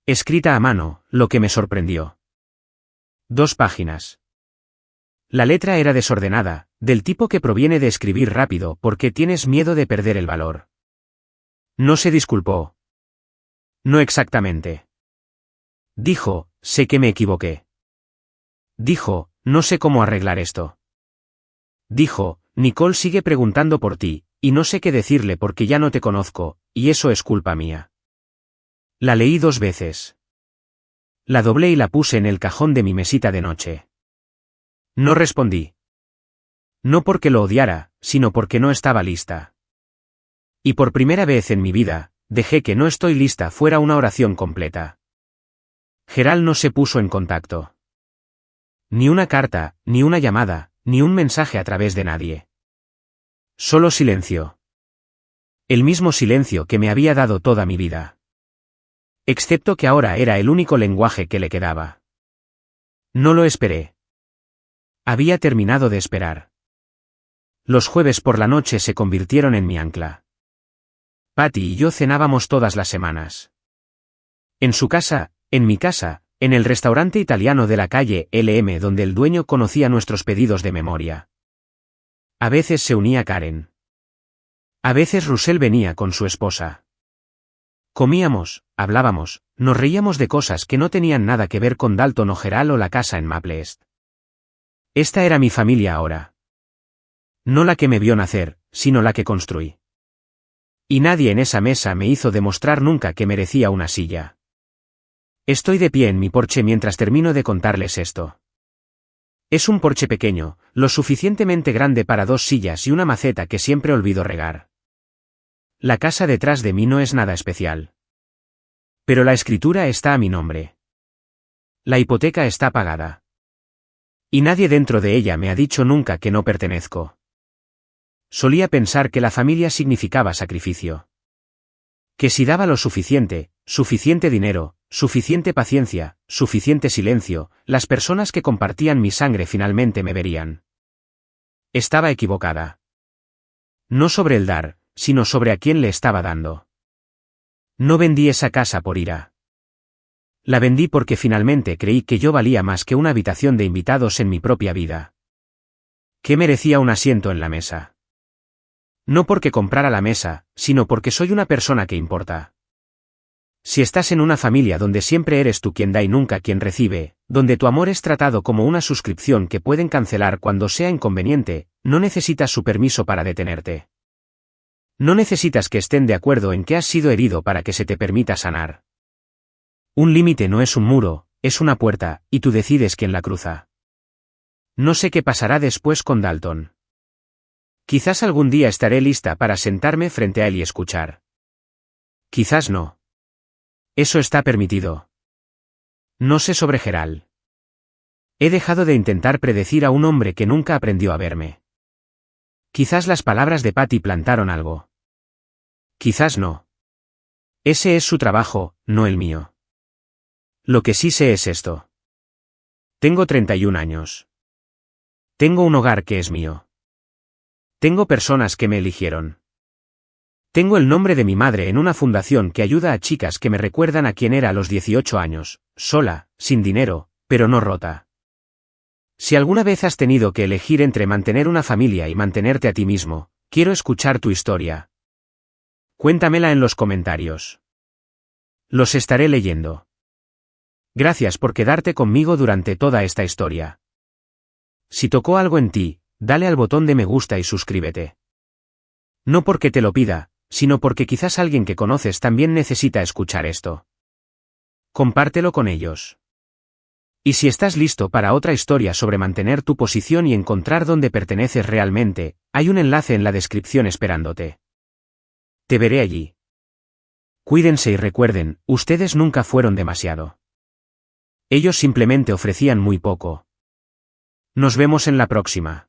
S1: Escrita a mano, lo que me sorprendió. 2 páginas. La letra era desordenada, del tipo que proviene de escribir rápido porque tienes miedo de perder el valor. No se disculpó. No exactamente. Dijo, sé que me equivoqué. Dijo, no sé cómo arreglar esto. Dijo, Nicole sigue preguntando por ti, y no sé qué decirle porque ya no te conozco, y eso es culpa mía. La leí 2 veces. La doblé y la puse en el cajón de mi mesita de noche. No respondí. No porque lo odiara, sino porque no estaba lista. Y por primera vez en mi vida, dejé que no estoy lista fuera una oración completa. Gerald no se puso en contacto. Ni una carta, ni una llamada, ni un mensaje a través de nadie. Solo silencio. El mismo silencio que me había dado toda mi vida. Excepto que ahora era el único lenguaje que le quedaba. No lo esperé. Había terminado de esperar. Los jueves por la noche se convirtieron en mi ancla. Patty y yo cenábamos todas las semanas. En su casa, en mi casa, en el restaurante italiano de la calle LM donde el dueño conocía nuestros pedidos de memoria. A veces se unía Karen. A veces Russell venía con su esposa. Comíamos, hablábamos, nos reíamos de cosas que no tenían nada que ver con Dalton o Gerald o la casa en Maple East. Esta era mi familia ahora. No la que me vio nacer, sino la que construí. Y nadie en esa mesa me hizo demostrar nunca que merecía una silla. Estoy de pie en mi porche mientras termino de contarles esto. Es un porche pequeño, lo suficientemente grande para 2 sillas y una maceta que siempre olvido regar. La casa detrás de mí no es nada especial. Pero la escritura está a mi nombre. La hipoteca está pagada. Y nadie dentro de ella me ha dicho nunca que no pertenezco. Solía pensar que la familia significaba sacrificio. Que si daba lo suficiente, suficiente dinero, suficiente paciencia, suficiente silencio, las personas que compartían mi sangre finalmente me verían. Estaba equivocada. No sobre el dar, sino sobre a quién le estaba dando. No vendí esa casa por ira. La vendí porque finalmente creí que yo valía más que una habitación de invitados en mi propia vida. Que merecía un asiento en la mesa. No porque comprara la mesa, sino porque soy una persona que importa. Si estás en una familia donde siempre eres tú quien da y nunca quien recibe, donde tu amor es tratado como una suscripción que pueden cancelar cuando sea inconveniente, no necesitas su permiso para detenerte. No necesitas que estén de acuerdo en que has sido herido para que se te permita sanar. Un límite no es un muro, es una puerta, y tú decides quién la cruza. No sé qué pasará después con Dalton. Quizás algún día estaré lista para sentarme frente a él y escuchar. Quizás no. Eso está permitido. No sé sobre Gerald. He dejado de intentar predecir a un hombre que nunca aprendió a verme. Quizás las palabras de Patty plantaron algo. Quizás no. Ese es su trabajo, no el mío. Lo que sí sé es esto. Tengo 31 años. Tengo un hogar que es mío. Tengo personas que me eligieron. Tengo el nombre de mi madre en una fundación que ayuda a chicas que me recuerdan a quien era a los 18 años, sola, sin dinero, pero no rota. Si alguna vez has tenido que elegir entre mantener una familia y mantenerte a ti mismo, quiero escuchar tu historia. Cuéntamela en los comentarios. Los estaré leyendo. Gracias por quedarte conmigo durante toda esta historia. Si tocó algo en ti, dale al botón de me gusta y suscríbete. No porque te lo pida, sino porque quizás alguien que conoces también necesita escuchar esto. Compártelo con ellos. Y si estás listo para otra historia sobre mantener tu posición y encontrar dónde perteneces realmente, hay un enlace en la descripción esperándote. Te veré allí. Cuídense y recuerden, ustedes nunca fueron demasiado. Ellos simplemente ofrecían muy poco. Nos vemos en la próxima.